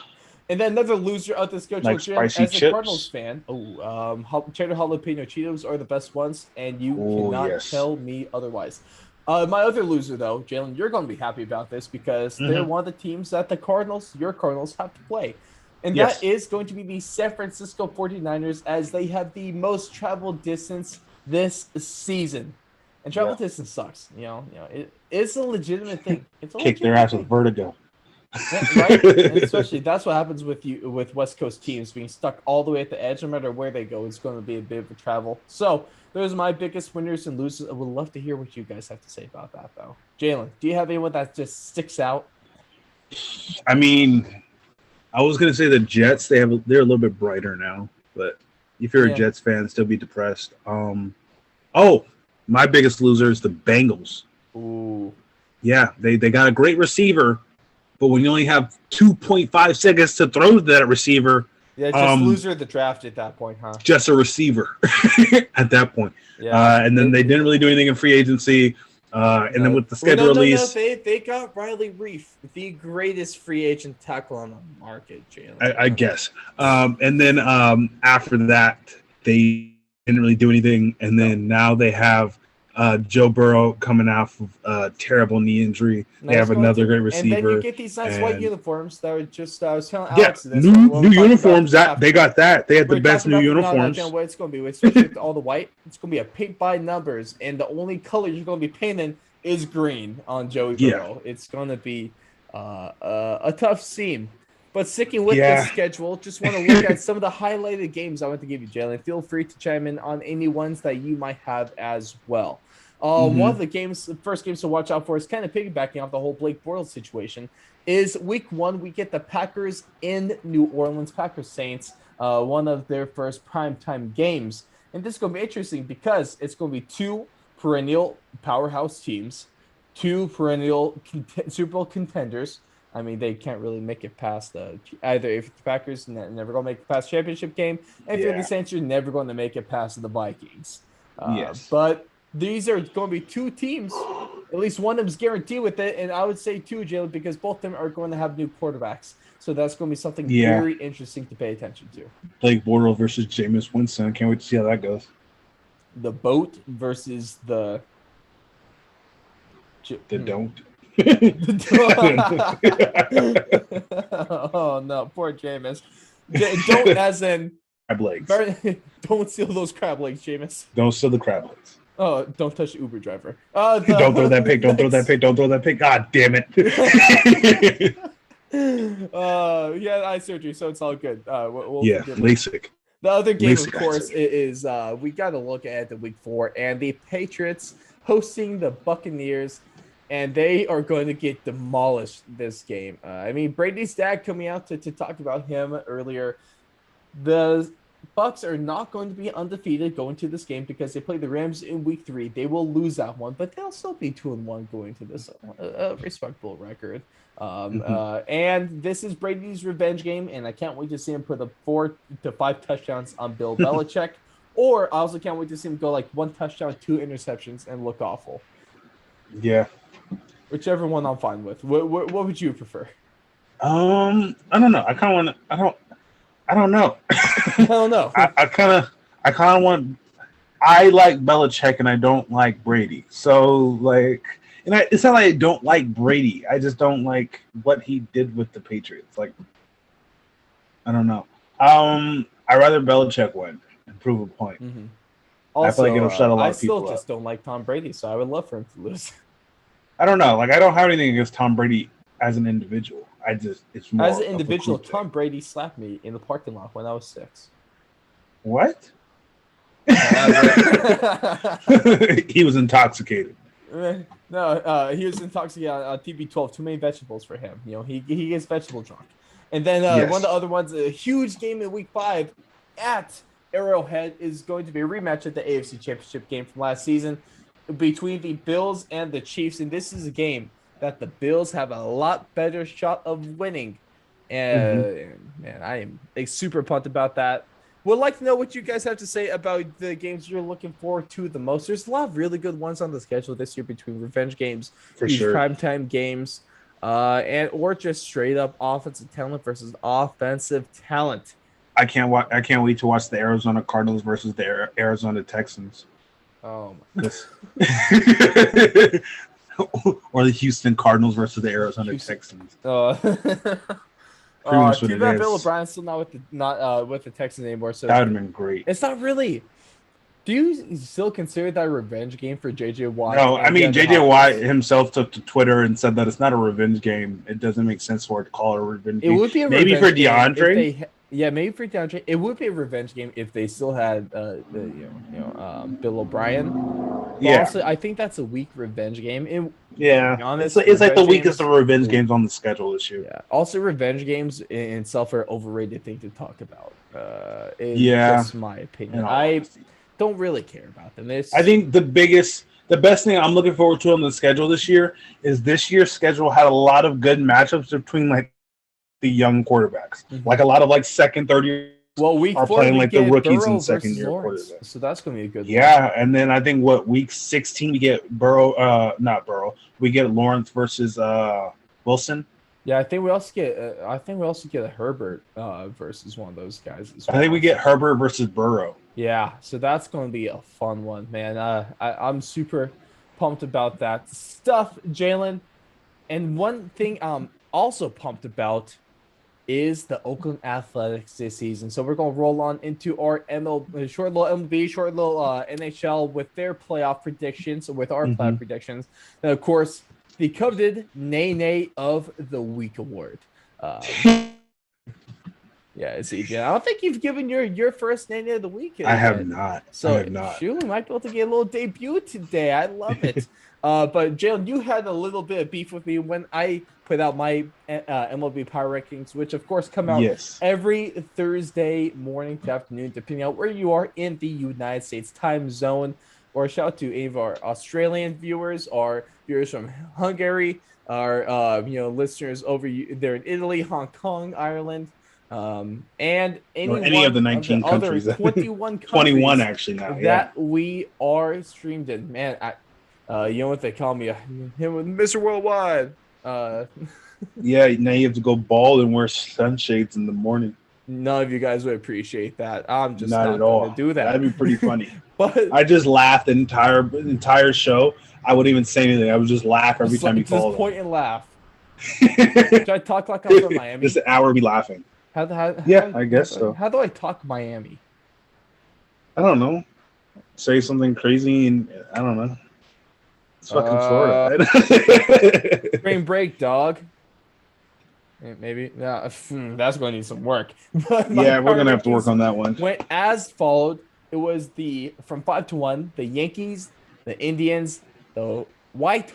And then another loser of the schedule, like Jim, as a Cardinals fan, cheddar jalapeno Cheetos are the best ones, and you cannot tell me otherwise. My other loser, though, Jayln, you're going to be happy about this because they're one of the teams that your Cardinals, have to play. And that is going to be the San Francisco 49ers as they have the most travel distance this season. And travel distance sucks. It's a legitimate thing. Kick their ass with vertigo. Right? And especially that's what happens with West Coast teams being stuck all the way at the edge. No matter where they go, it's going to be a bit of a travel. So those are my biggest winners and losers. I would love to hear what you guys have to say about that, though. Jayln, do you have anyone that just sticks out? I mean, I was going to say the Jets. They're a little bit brighter now, but if you're a Jets fan, still be depressed. My biggest loser is the Bengals. Ooh. Yeah, they got a great receiver. But when you only have 2.5 seconds to throw to that receiver, just loser of the draft at that point, huh? Just a receiver at that point. Yeah. And then they didn't really do anything in free agency. And then with the schedule release, they got Riley Reef, the greatest free agent tackle on the market, Jayln. I guess. And then after that, they didn't really do anything. And then now they have Joe Burrow coming off of a terrible knee injury. They have another great receiver. And then you get these nice white uniforms that were just, I was telling Alex. New uniforms. They got that. They had the best new uniforms. What it's going to be, especially with all the white, it's going to be a paint by numbers. And the only color you're going to be painting is green on Joey Burrow. It's going to be a tough scene. But sticking with the schedule, just want to look at some of the highlighted games I want to give you, Jayln. Feel free to chime in on any ones that you might have as well. One of the first games to watch out for is kind of piggybacking off the whole Blake Bortles situation. Is week 1, we get the Packers in New Orleans, Packers Saints, one of their first primetime games. And this is going to be interesting because it's going to be 2 perennial powerhouse teams, 2 perennial Super Bowl contenders. I mean, they can't really make it past either. If the Packers never going to make it past championship game, and if you're the Saints, you're never going to make it past the Vikings. But these are going to be 2 teams. At least one of them is guaranteed with it, and I would say 2, Jayln, because both of them are going to have new quarterbacks. So that's going to be something very interesting to pay attention to. Blake Bortles versus Jameis Winston. Can't wait to see how that goes. The boat versus the don't. Oh no, poor Jameis. Don't as in crab legs. Don't steal those crab legs, Jameis. Don't steal the crab legs. Oh, don't touch the Uber driver. Don't throw that pick. Don't throw that pick. Don't throw that pick. God damn it. Yeah, eye surgery, so it's all good. We'll LASIK. The other game, of course, is we got to look at the week 4 and the Patriots hosting the Buccaneers, and they are going to get demolished this game. I mean, Brady's dad coming out to talk about him earlier. The Bucks are not going to be undefeated going to this game because they play the Rams in week 3. They will lose that one, but they'll still be 2-1 going to this respectable record. And this is Brady's revenge game, and I can't wait to see him put up 4 to 5 touchdowns on Bill Belichick. Or I also can't wait to see him go like 1 touchdown, 2 interceptions, and look awful. Yeah. Whichever one I'm fine with. What would you prefer? I don't know. I don't know. I don't know. I kind of want. I like Belichick and I don't like Brady. So like, and it's not like I don't like Brady. I just don't like what he did with the Patriots. Like, I don't know. I rather Belichick win and prove a point. Mm-hmm. Also, I feel like it'll shut a lot of people up. I still just don't like Tom Brady, so I would love for him to lose. I don't know. Like, I don't have anything against Tom Brady as an individual. It's more as an individual. Tom Brady slapped me in the parking lot when I was 6. What? He was intoxicated. No, he was intoxicated on TB12. Too many vegetables for him. You know, he gets vegetable drunk. And then one of the other ones, a huge game in week 5 at Arrowhead, is going to be a rematch of the AFC Championship game from last season between the Bills and the Chiefs. And this is a game that the Bills have a lot better shot of winning. And man, I am super pumped about that. Would like to know what you guys have to say about the games you're looking forward to the most. There's a lot of really good ones on the schedule this year between revenge games, primetime games, or just straight up offensive talent versus offensive talent. I can't wait to watch the Arizona Cardinals versus the Arizona Texans. Oh my. Or the Houston Cardinals versus the Arizona Texans. Too bad Bill O'Brien's still not with the Texans anymore. So that would have been great. It's not really. Do you still consider that a revenge game for JJ Watt? No, I mean JJ Watt himself took to Twitter and said that it's not a revenge game. It doesn't make sense for it to call it a revenge game. It would be a maybe for DeAndre. Maybe for DeAndre. It would be a revenge game if they still had Bill O'Brien. But also, I think that's a weak revenge game. Honest, it's like the weakest of revenge games on the schedule this year. Yeah. Also, revenge games in itself are overrated thing to talk about. Just my opinion. I don't really care about them. I think the best thing I'm looking forward to on the schedule this year is this year's schedule had a lot of good matchups between like the young quarterbacks, like a lot of like second, third year. Well, week 4 playing like the rookies and second year quarterbacks. So that's going to be a good one. Yeah, and then I think week 16 we get not Burrow. We get Lawrence versus Wilson. Yeah, I think we also get a Herbert versus one of those guys as well. I think we get Herbert versus Burrow. Yeah, so that's going to be a fun one, man. I'm super pumped about that stuff, Jayln. And one thing I'm also pumped about is the Oakland Athletics this season. So we're going to roll on into our short little NHL with their playoff predictions, with our playoff predictions. And of course, the coveted Nay of the Week award. CJ, I don't think you've given your first Nay of the Week. I have not. So shoot, we might be able to get a little debut today. I love it. But Jayln, you had a little bit of beef with me when I put out my MLB Power Rankings, which of course come out every Thursday morning to afternoon, depending on where you are in the United States time zone. Or shout out to any of our Australian viewers, our viewers from Hungary, our listeners over there in Italy, Hong Kong, Ireland, and any of the 19 countries, 21 countries, 21 actually now that we are streamed in. Man, you know what they call me, Mr. Worldwide. Now you have to go bald and wear sunshades in the morning. None of you guys would appreciate that. I'm just not at all going to do that. That'd be pretty funny. But I just laughed the entire show. I wouldn't even say anything. I would just laugh every time you called. Just point and laugh. Should I talk like I'm from Miami? Just an hour be laughing. I guess so. How do I talk Miami? I don't know. Say something crazy and I don't know. It's fucking Florida. Spring break, dog. Maybe. Yeah, that's going to need some work. But my Yeah, we're power gonna have to work rankings on that one. went as followed. It was from 5 to 1, the Yankees, the Indians, the White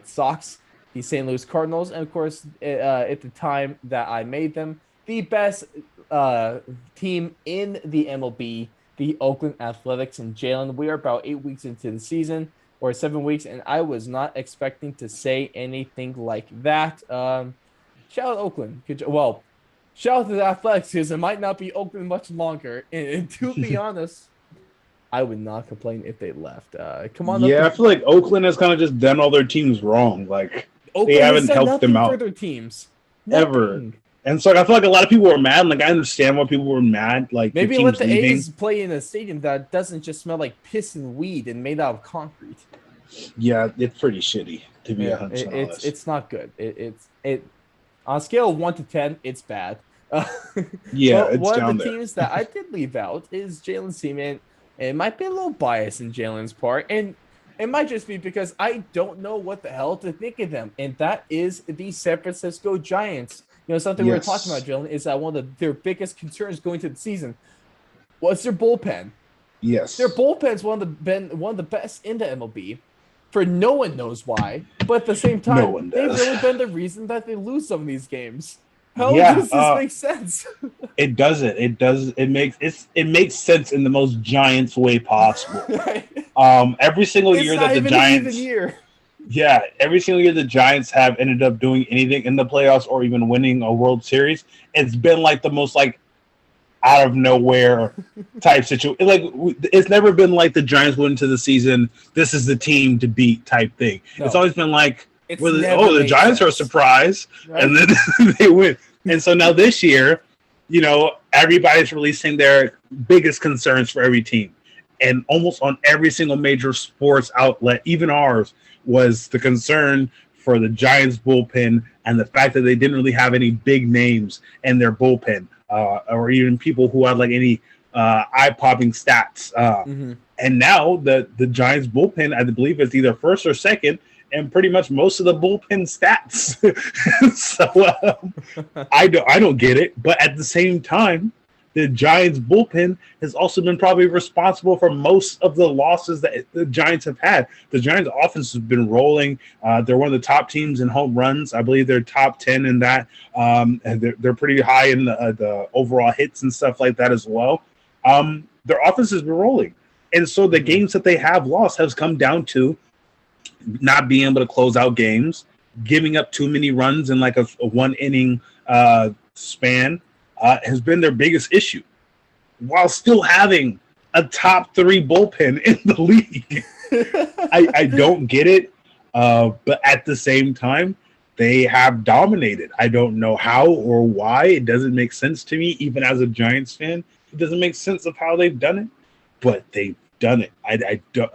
Sox, the St. Louis Cardinals, and of course, at the time that I made them, the best uh, team in the MLB, the Oakland Athletics and Jayln. We are about 8 weeks into the season, or 7 weeks, and I was not expecting to say anything like that. Shout out Oakland. Well, shout out to the Athletics because it might not be Oakland much longer. And to be honest, I would not complain if they left. Come on up Yeah, I to feel like Oakland has kind of just done all their teams wrong. Like they Oakland has haven't done helped them nothing for out their teams. ever. Nothing. And so like, I feel like a lot of people were mad. Like I understand why people were mad. Like the Maybe let team's the leaving. A's play in a stadium that doesn't just smell like piss and weed and made out of concrete. Yeah, it's pretty shitty to be Yeah, 100% honest. it's not good. It on a scale of 1 to 10, it's bad. Yeah, But it's one of down the there. teams that I did leave out is Jayln Seaman. It might be a little biased in Jalen's part, and it might just be because I don't know what the hell to think of them, and that is the San Francisco Giants. Something we were talking about, Jayln, is that one of their biggest concerns going to the season was their bullpen. Yes. Their bullpen's been one of the best in the MLB for no one knows why, but at the same time, they've really been the reason that they lose some of these games. How does this make sense? It doesn't. It does. It makes sense in the most Giants way possible. Right. Every single year that the Giants, yeah, every single year the Giants have ended up doing anything in the playoffs or even winning a World Series, it's been like the most like out of nowhere type situation. Like it's never been like the Giants went into the season, this is the team to beat type thing. No. It's always been like, the Giants are a surprise, right? And then they win. And so now this year, everybody's releasing their biggest concerns for every team. And almost on every single major sports outlet, even ours, was the concern for the Giants bullpen and the fact that they didn't really have any big names in their bullpen, or even people who had like any eye-popping stats. And now the Giants bullpen, I believe, is either first or second, and pretty much most of the bullpen stats. So I don't get it, but at the same time, the Giants bullpen has also been probably responsible for most of the losses that the Giants have had. The Giants offense has been rolling. They're one of the top teams in home runs. I believe they're top 10 in that. And they're pretty high in the overall hits and stuff like that as well. Their offense has been rolling. And so the games that they have lost has come down to not being able to close out games, giving up too many runs in like a one inning span has been their biggest issue, while still having a top 3 bullpen in the league. I don't get it, but at the same time, they have dominated. I don't know how or why. It doesn't make sense to me, even as a Giants fan. It doesn't make sense of how they've done it, but they've done it. I don't.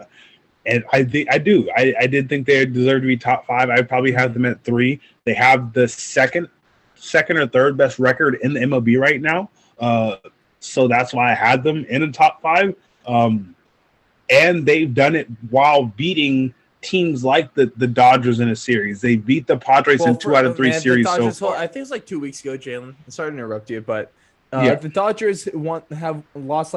And I did think they deserved to be top 5. I probably have them at 3. They have the second or third best record in the MLB right now. So that's why I had them in the top 5. And they've done it while beating teams like the Dodgers in a series. They beat the Padres in 2 out of 3 series Dodgers, so far. I think it's like 2 weeks ago, Jayln. I'm sorry to interrupt you, but the Dodgers have lost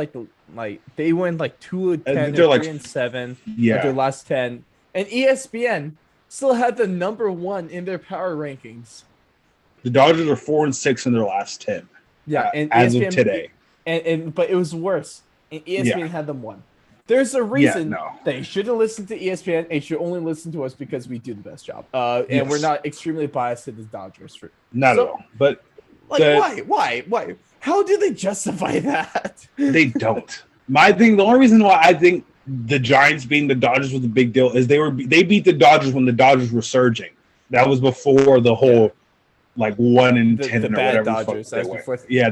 they win 2-10, and 3-7 their last 10, and ESPN still had the number 1 in their power rankings. The Dodgers are 4-6 in their last 10. Yeah, and as ESPN, of today, but it was worse. And ESPN had them 1. There's a reason they shouldn't listen to ESPN. They should only listen to us because we do the best job. And we're not extremely biased to the Dodgers. Not at all. But why? How do they justify that? They don't. The only reason why I think the Giants being the Dodgers was a big deal is they beat the Dodgers when the Dodgers were surging. That was before the whole 1-10 or whatever. Dodgers.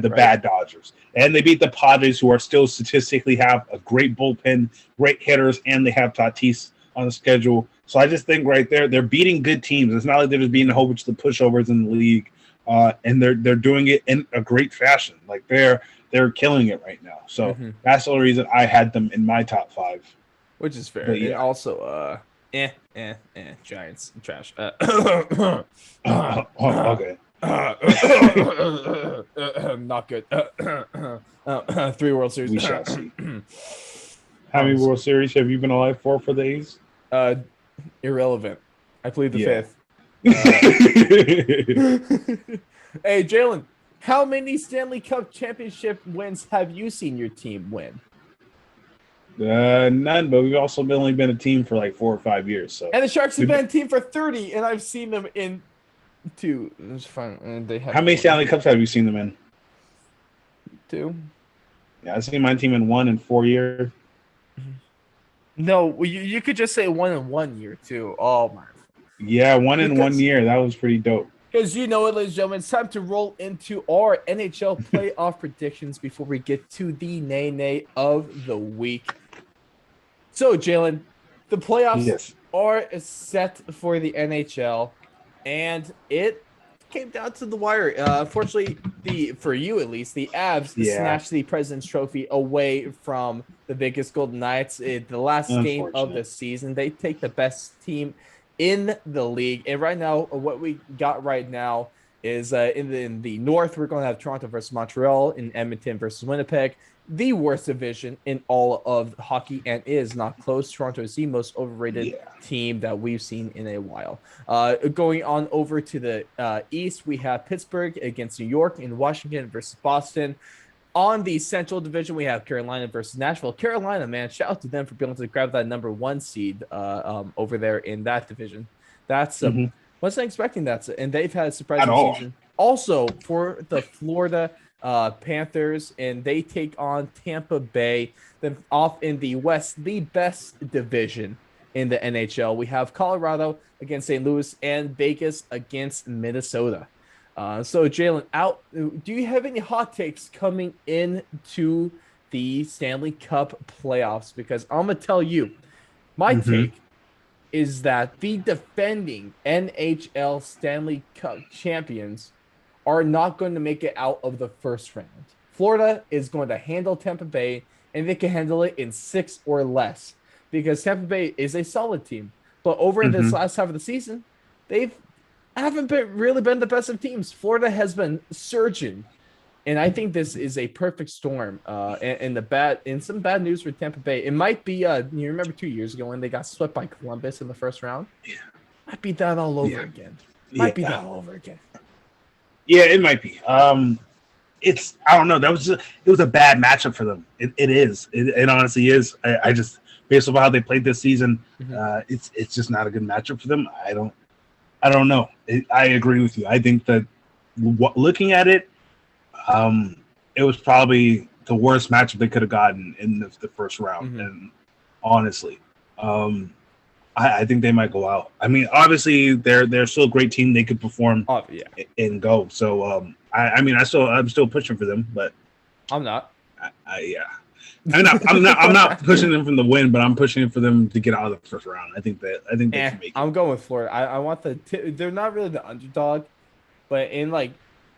Bad Dodgers. And they beat the Padres, who are still statistically have a great bullpen, great hitters, and they have Tatis on the schedule. So I just think right there, they're beating good teams. It's not like they're just beating a whole bunch of the pushovers in the league. And they're doing it in a great fashion. Like they're killing it right now. So that's the only reason I had them in my top 5. Which is fair. And also, Giants trash. Okay. Not good. 3 World Series. We shall see. How many World Series have you been alive for the A's? Irrelevant. I plead the Yeah. fifth. Hey, Jayln, how many Stanley Cup championship wins have you seen your team win? None, but we've also only been a team for like 4 or 5 years. So, and the Sharks have been a team for 30, and I've seen them in 2. It's fine. And they have how many Stanley Cups have you seen them in? 2. Yeah, I've seen my team in 1 in 4 years. No, you could just say 1 in 1 year too. Oh my. Yeah, 1 in 1 year. That was pretty dope. Because you know it, ladies and gentlemen, it's time to roll into our NHL playoff predictions before we get to the nay of the week. So, Jayln, the playoffs are set for the NHL, and it came down to the wire. Unfortunately, for you at least, the Avs snatched the President's Trophy away from the Vegas Golden Knights. The last game of the season, they take the best team in the league. And right now, what we got right now is in the North, we're going to have Toronto versus Montreal, in Edmonton versus Winnipeg, the worst division in all of hockey, and it is not close. Toronto is the most overrated team that we've seen in a while. Going on over to the East, we have Pittsburgh against New York, and Washington versus Boston. On the Central Division, we have Carolina versus Nashville. Carolina, man, shout out to them for being able to grab that number 1 seed over there in that division. That's wasn't expecting that, and they've had a surprising season. Also, for the Florida Panthers, and they take on Tampa Bay. Then off in the West, the best division in the NHL, we have Colorado against St. Louis and Vegas against Minnesota. So, Jayln, do you have any hot takes coming into the Stanley Cup playoffs? Because I'm going to tell you, my take is that the defending NHL Stanley Cup champions are not going to make it out of the first round. Florida is going to handle Tampa Bay, and they can handle it in 6 or less, because Tampa Bay is a solid team. But over this last half of the season, they haven't really been the best of teams. Florida has been surging, and I think this is a perfect storm. And some bad news for Tampa Bay. It might be you remember 2 years ago when they got swept by Columbus in the first round? Yeah. Might be that all over again. Might be that all over again. Yeah, it might be. It's I don't know. It was a bad matchup for them. It honestly is. I just, based on how they played this season, it's just not a good matchup for them. I don't know. I agree with you. I think that looking at it, it was probably the worst matchup they could have gotten in the first round. And honestly, I think they might go out. I mean, obviously they're still a great team. They could perform and go. So I'm still pushing for them, but I'm not. I'm not pushing them from the win, but I'm pushing for them to get out of the first round. I think they can make it. I'm going with Florida. I want they're not really the underdog, but in like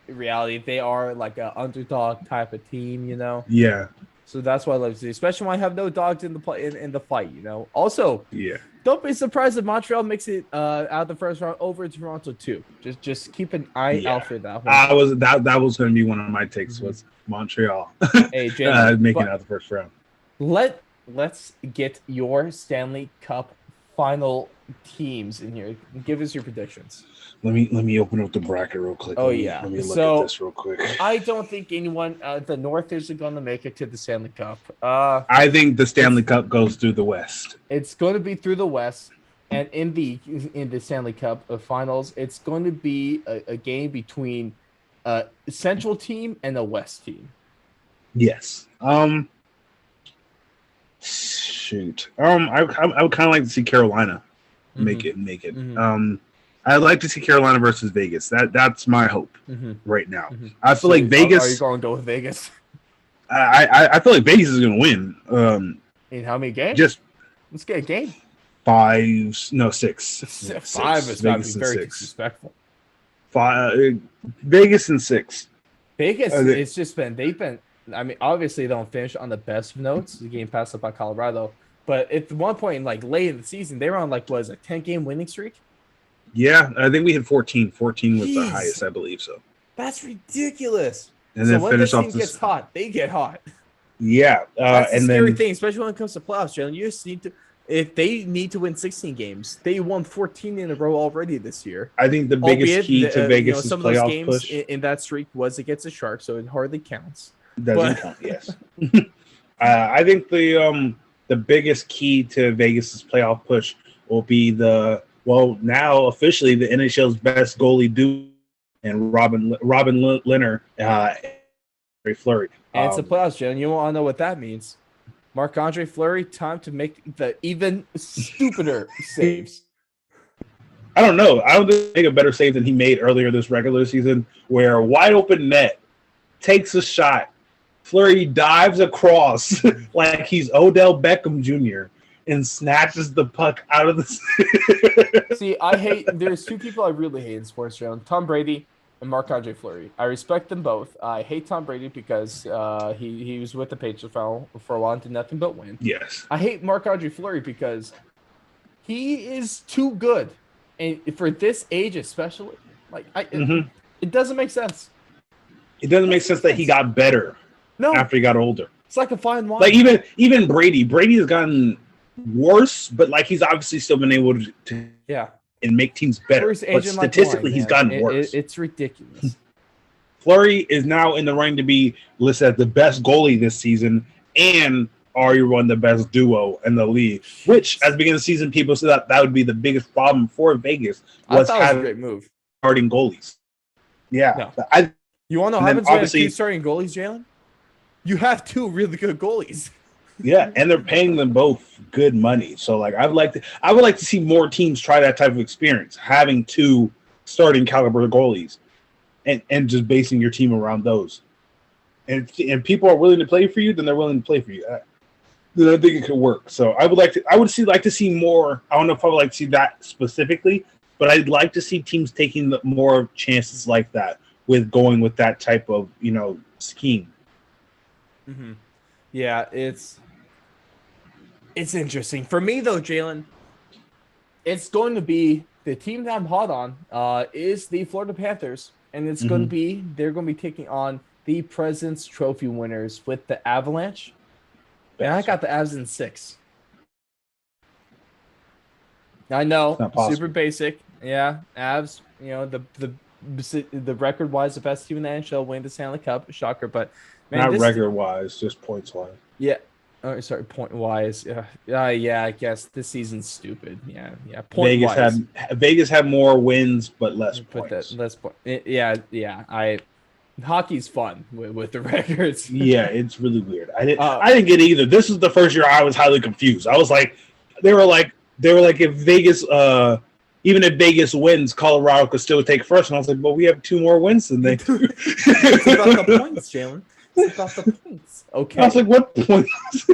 reality, they are like an underdog type of team, you know? Yeah. So that's what I love to see, especially when I have no dogs in the fight, you know? Also, don't be surprised if Montreal makes it out of the first round over Toronto too. Just keep an eye out for that one. That was going to be one of my takes, was Montreal making it out of the first round. Let's get your Stanley Cup final teams in here. Give us your predictions. Let me open up the bracket real quick. Let me look at this real quick. I don't think anyone the North is going to make it to the Stanley Cup. I think the Stanley Cup goes through the West. It's going to be through the West, and in the Stanley Cup finals, it's going to be a game between a Central team and a West team. Yes. Shoot. I would kind of like to see Carolina make it. I'd like to see Carolina versus Vegas. That's my hope right now. I feel like Vegas. Are you going to go with Vegas? I feel like Vegas is going to win. In how many games? Let's get a game. 6. 5 is going to be very disrespectful. 5. Vegas and 6. Vegas, it's just they've been. I mean, obviously they don't finish on the best of notes. The game passed up by Colorado, but at one point, like late in the season, they were on 10-game winning streak. Yeah, I think we hit 14. 14 was the Jeez. highest, I believe so. That's ridiculous. And so then when finish this off team this. gets hot, they get hot. Yeah, That's the and scary then thing, especially when it comes to playoffs, Jayln. You just need to, if they need to win 16 games, they won 14 in a row already this year. I think the biggest Albeit, key to Vegas' some of those playoff games push in that streak was against the Sharks, so it hardly counts. doesn't count. Yes, I think the biggest key to Vegas' playoff push will be now officially the NHL's best goalie duo and Robin Lehner, Fleury. And it's the playoffs, Jayln. You want to know what that means? Marc-Andre Fleury, time to make the even stupider saves. I don't know. I don't think he made a better save than he made earlier this regular season, where a wide open net takes a shot. Fleury dives across like he's Odell Beckham Jr. and snatches the puck out of the. See, there's two people I really hate in sports, Jayln. Tom Brady and Marc-Andre Fleury. I respect them both. I hate Tom Brady because he was with the Patriots for a while and did nothing but win. Yes. I hate Marc-Andre Fleury because he is too good. And for this age especially, it doesn't make sense. It doesn't make sense that he got better after he got older. It's like a fine wine. Like even Brady has gotten worse, but like he's obviously still been able to and make teams better. But statistically, he's gotten worse. It's ridiculous. Fleury is now in the running to be listed as the best goalie this season and arguably the best duo in the league. Which, at the beginning of the season, people said that would be the biggest problem for Vegas was having a great move. Starting goalies. Yeah, no. You want to know how much obviously starting goalies, Jayln? You have two really good goalies. Yeah, and they're paying them both good money. So, like, I would like to see more teams try that type of experience, having two starting caliber goalies, and just basing your team around those. And people are willing to play for you, then they're willing to play for you. Then I think it could work. So I would like to see more. I don't know if I would like to see that specifically, but I'd like to see teams taking more chances like that with going with that type of scheme. Mm-hmm. Yeah, it's interesting. For me, though, Jayln, it's going to be the team that I'm hot on is the Florida Panthers, and it's going to be they're going to be taking on the President's Trophy winners with the Avalanche. And I got the Avs in 6. I know, super basic. Yeah, Avs, the record-wise, the best team in the NHL, win the Stanley Cup. Shocker, but man, not record-wise, just points-wise. Yeah. Oh, sorry, point-wise. Yeah, I guess this season's stupid. Yeah. Vegas had more wins, but less points. Less points. Yeah. Hockey's fun with the records. Yeah, it's really weird. I didn't get it either. This was the first year I was highly confused. I was like, they were like if Vegas, even if Vegas wins, Colorado could still take first. And I was like, well, we have 2 more wins than they do. It's about the points, Jayln. It's about the points. Okay. I was like, what points?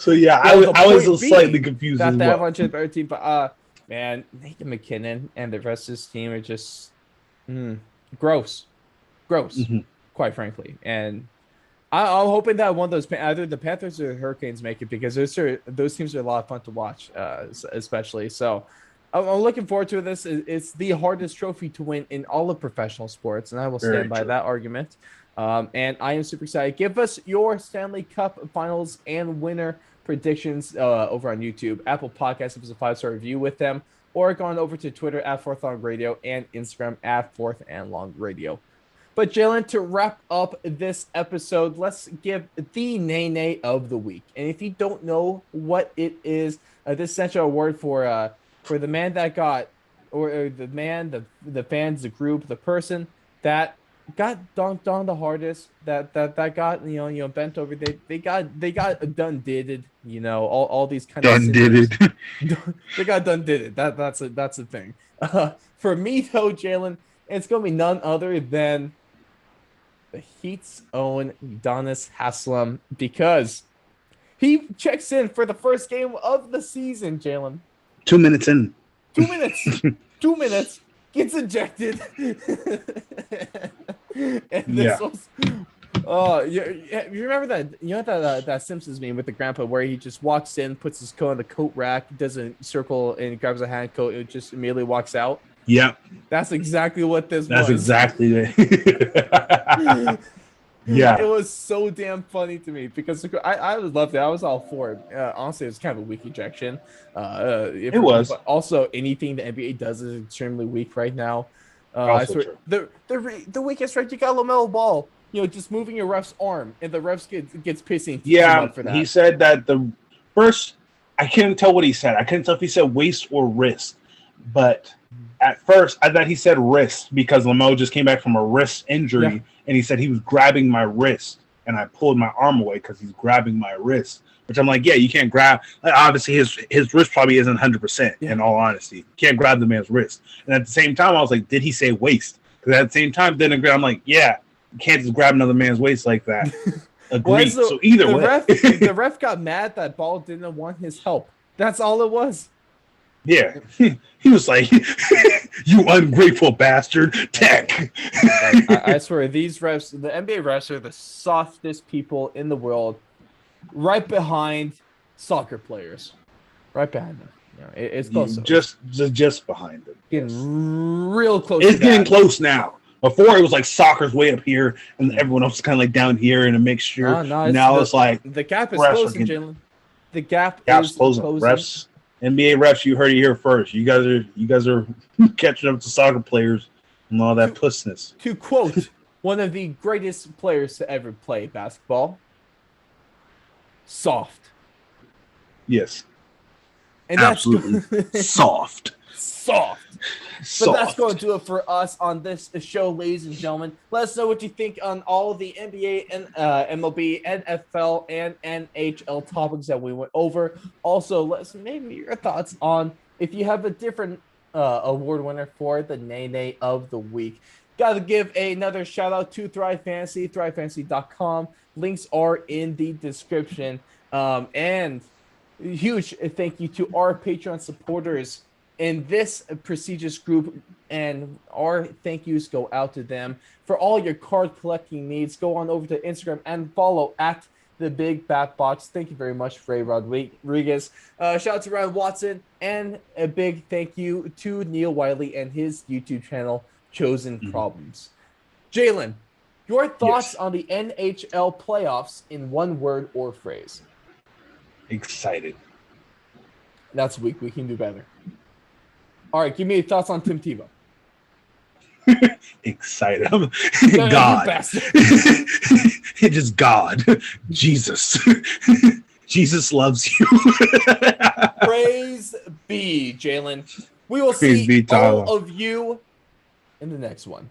So yeah, I was slightly confused as well. That Avalanche is a better team, but man, Nathan McKinnon and the rest of his team are just gross, quite frankly. And I'm hoping that one of those, either the Panthers or the Hurricanes, make it, because those teams are a lot of fun to watch, especially. So I'm looking forward to this. It's the hardest trophy to win in all of professional sports, and I will stand by that argument. And I am super excited. Give us your Stanley Cup Finals and winner predictions over on YouTube, Apple Podcasts. Give us a 5-star review with them, or go on over to Twitter at 4th Long Radio and Instagram at 4th and Long Radio. But Jayln, to wrap up this episode, let's give the nay of the week. And if you don't know what it is, this essential award for the man that got, or the man, the fans, the group, the person that got dunked on the hardest, that got bent over. They got done did it. All these kind of done did it. They got done did it. That's the thing. For me though, Jayln, it's gonna be none other than the Heat's own Udonis Haslem, because he checks in for the first game of the season, Jayln. 2 minutes in. 2 minutes. 2 minutes. Gets ejected. And this was You remember that? You know that Simpsons meme with the grandpa where he just walks in, puts his coat on the coat rack, does a circle, and grabs a hand coat, and just immediately walks out. Yep, that's exactly what this that's was. exactly it. Yeah, it was so damn funny to me because I loved it. I was all for it. Honestly, it was kind of a weak ejection. It was. But also, anything the NBA does is extremely weak right now. I swear, the weakest right. You got LaMelo Ball. Just moving your ref's arm, and the refs gets pissing. Yeah, for that. He said that the first. I couldn't tell what he said. I couldn't tell if he said waist or wrist, but at first I thought he said wrist because LaMelo just came back from a wrist injury, and he said he was grabbing my wrist, and I pulled my arm away because he's grabbing my wrist. Which I'm like, yeah, you can't grab. Like, obviously, his wrist probably isn't 100%. In all honesty, you can't grab the man's wrist. And at the same time, I was like, did he say waist? Because at the same time, then I'm like, yeah. You can't just grab another man's waist like that. Agreed. So either way. The ref got mad that Ball didn't want his help. That's all it was. Yeah. He was like, you ungrateful bastard. Tech. I swear, these refs, the NBA refs are the softest people in the world. Right behind soccer players. Right behind them. It's close. Just behind them. Getting real close. It's getting close now. Before it was like soccer's way up here, and everyone else is kind of like down here in a mixture. Now it's like the gap is closing, Jayln. The gap's closing. Refs, NBA refs, you heard it here first. You guys are catching up to soccer players and all that pussness. To quote one of the greatest players to ever play basketball, soft. Yes, and absolutely soft. But that's going to do it for us on this show, ladies and gentlemen. Let us know what you think on all the NBA and MLB, NFL, and NHL topics that we went over. Also, let us know maybe your thoughts on if you have a different award winner for the Nay of the Week. Got to give another shout out to Thrive Fantasy, thrivefantasy.com. Links are in the description. And huge thank you to our Patreon supporters in this prestigious group, and our thank yous go out to them for all your card collecting needs. Go on over to Instagram and follow at the Big Bat Box. Thank you very much, Ray Rodriguez. Shout out to Ryan Watson, and a big thank you to Neil Wiley and his YouTube channel, Chosen Problems. Jayln, your thoughts on the NHL playoffs in one word or phrase? Excited. That's weak. We can do better. All right, give me your thoughts on Tim Tebow. Excited. God. Just God. Jesus. Jesus loves you. Praise be, Jayln. We will see all of you in the next one.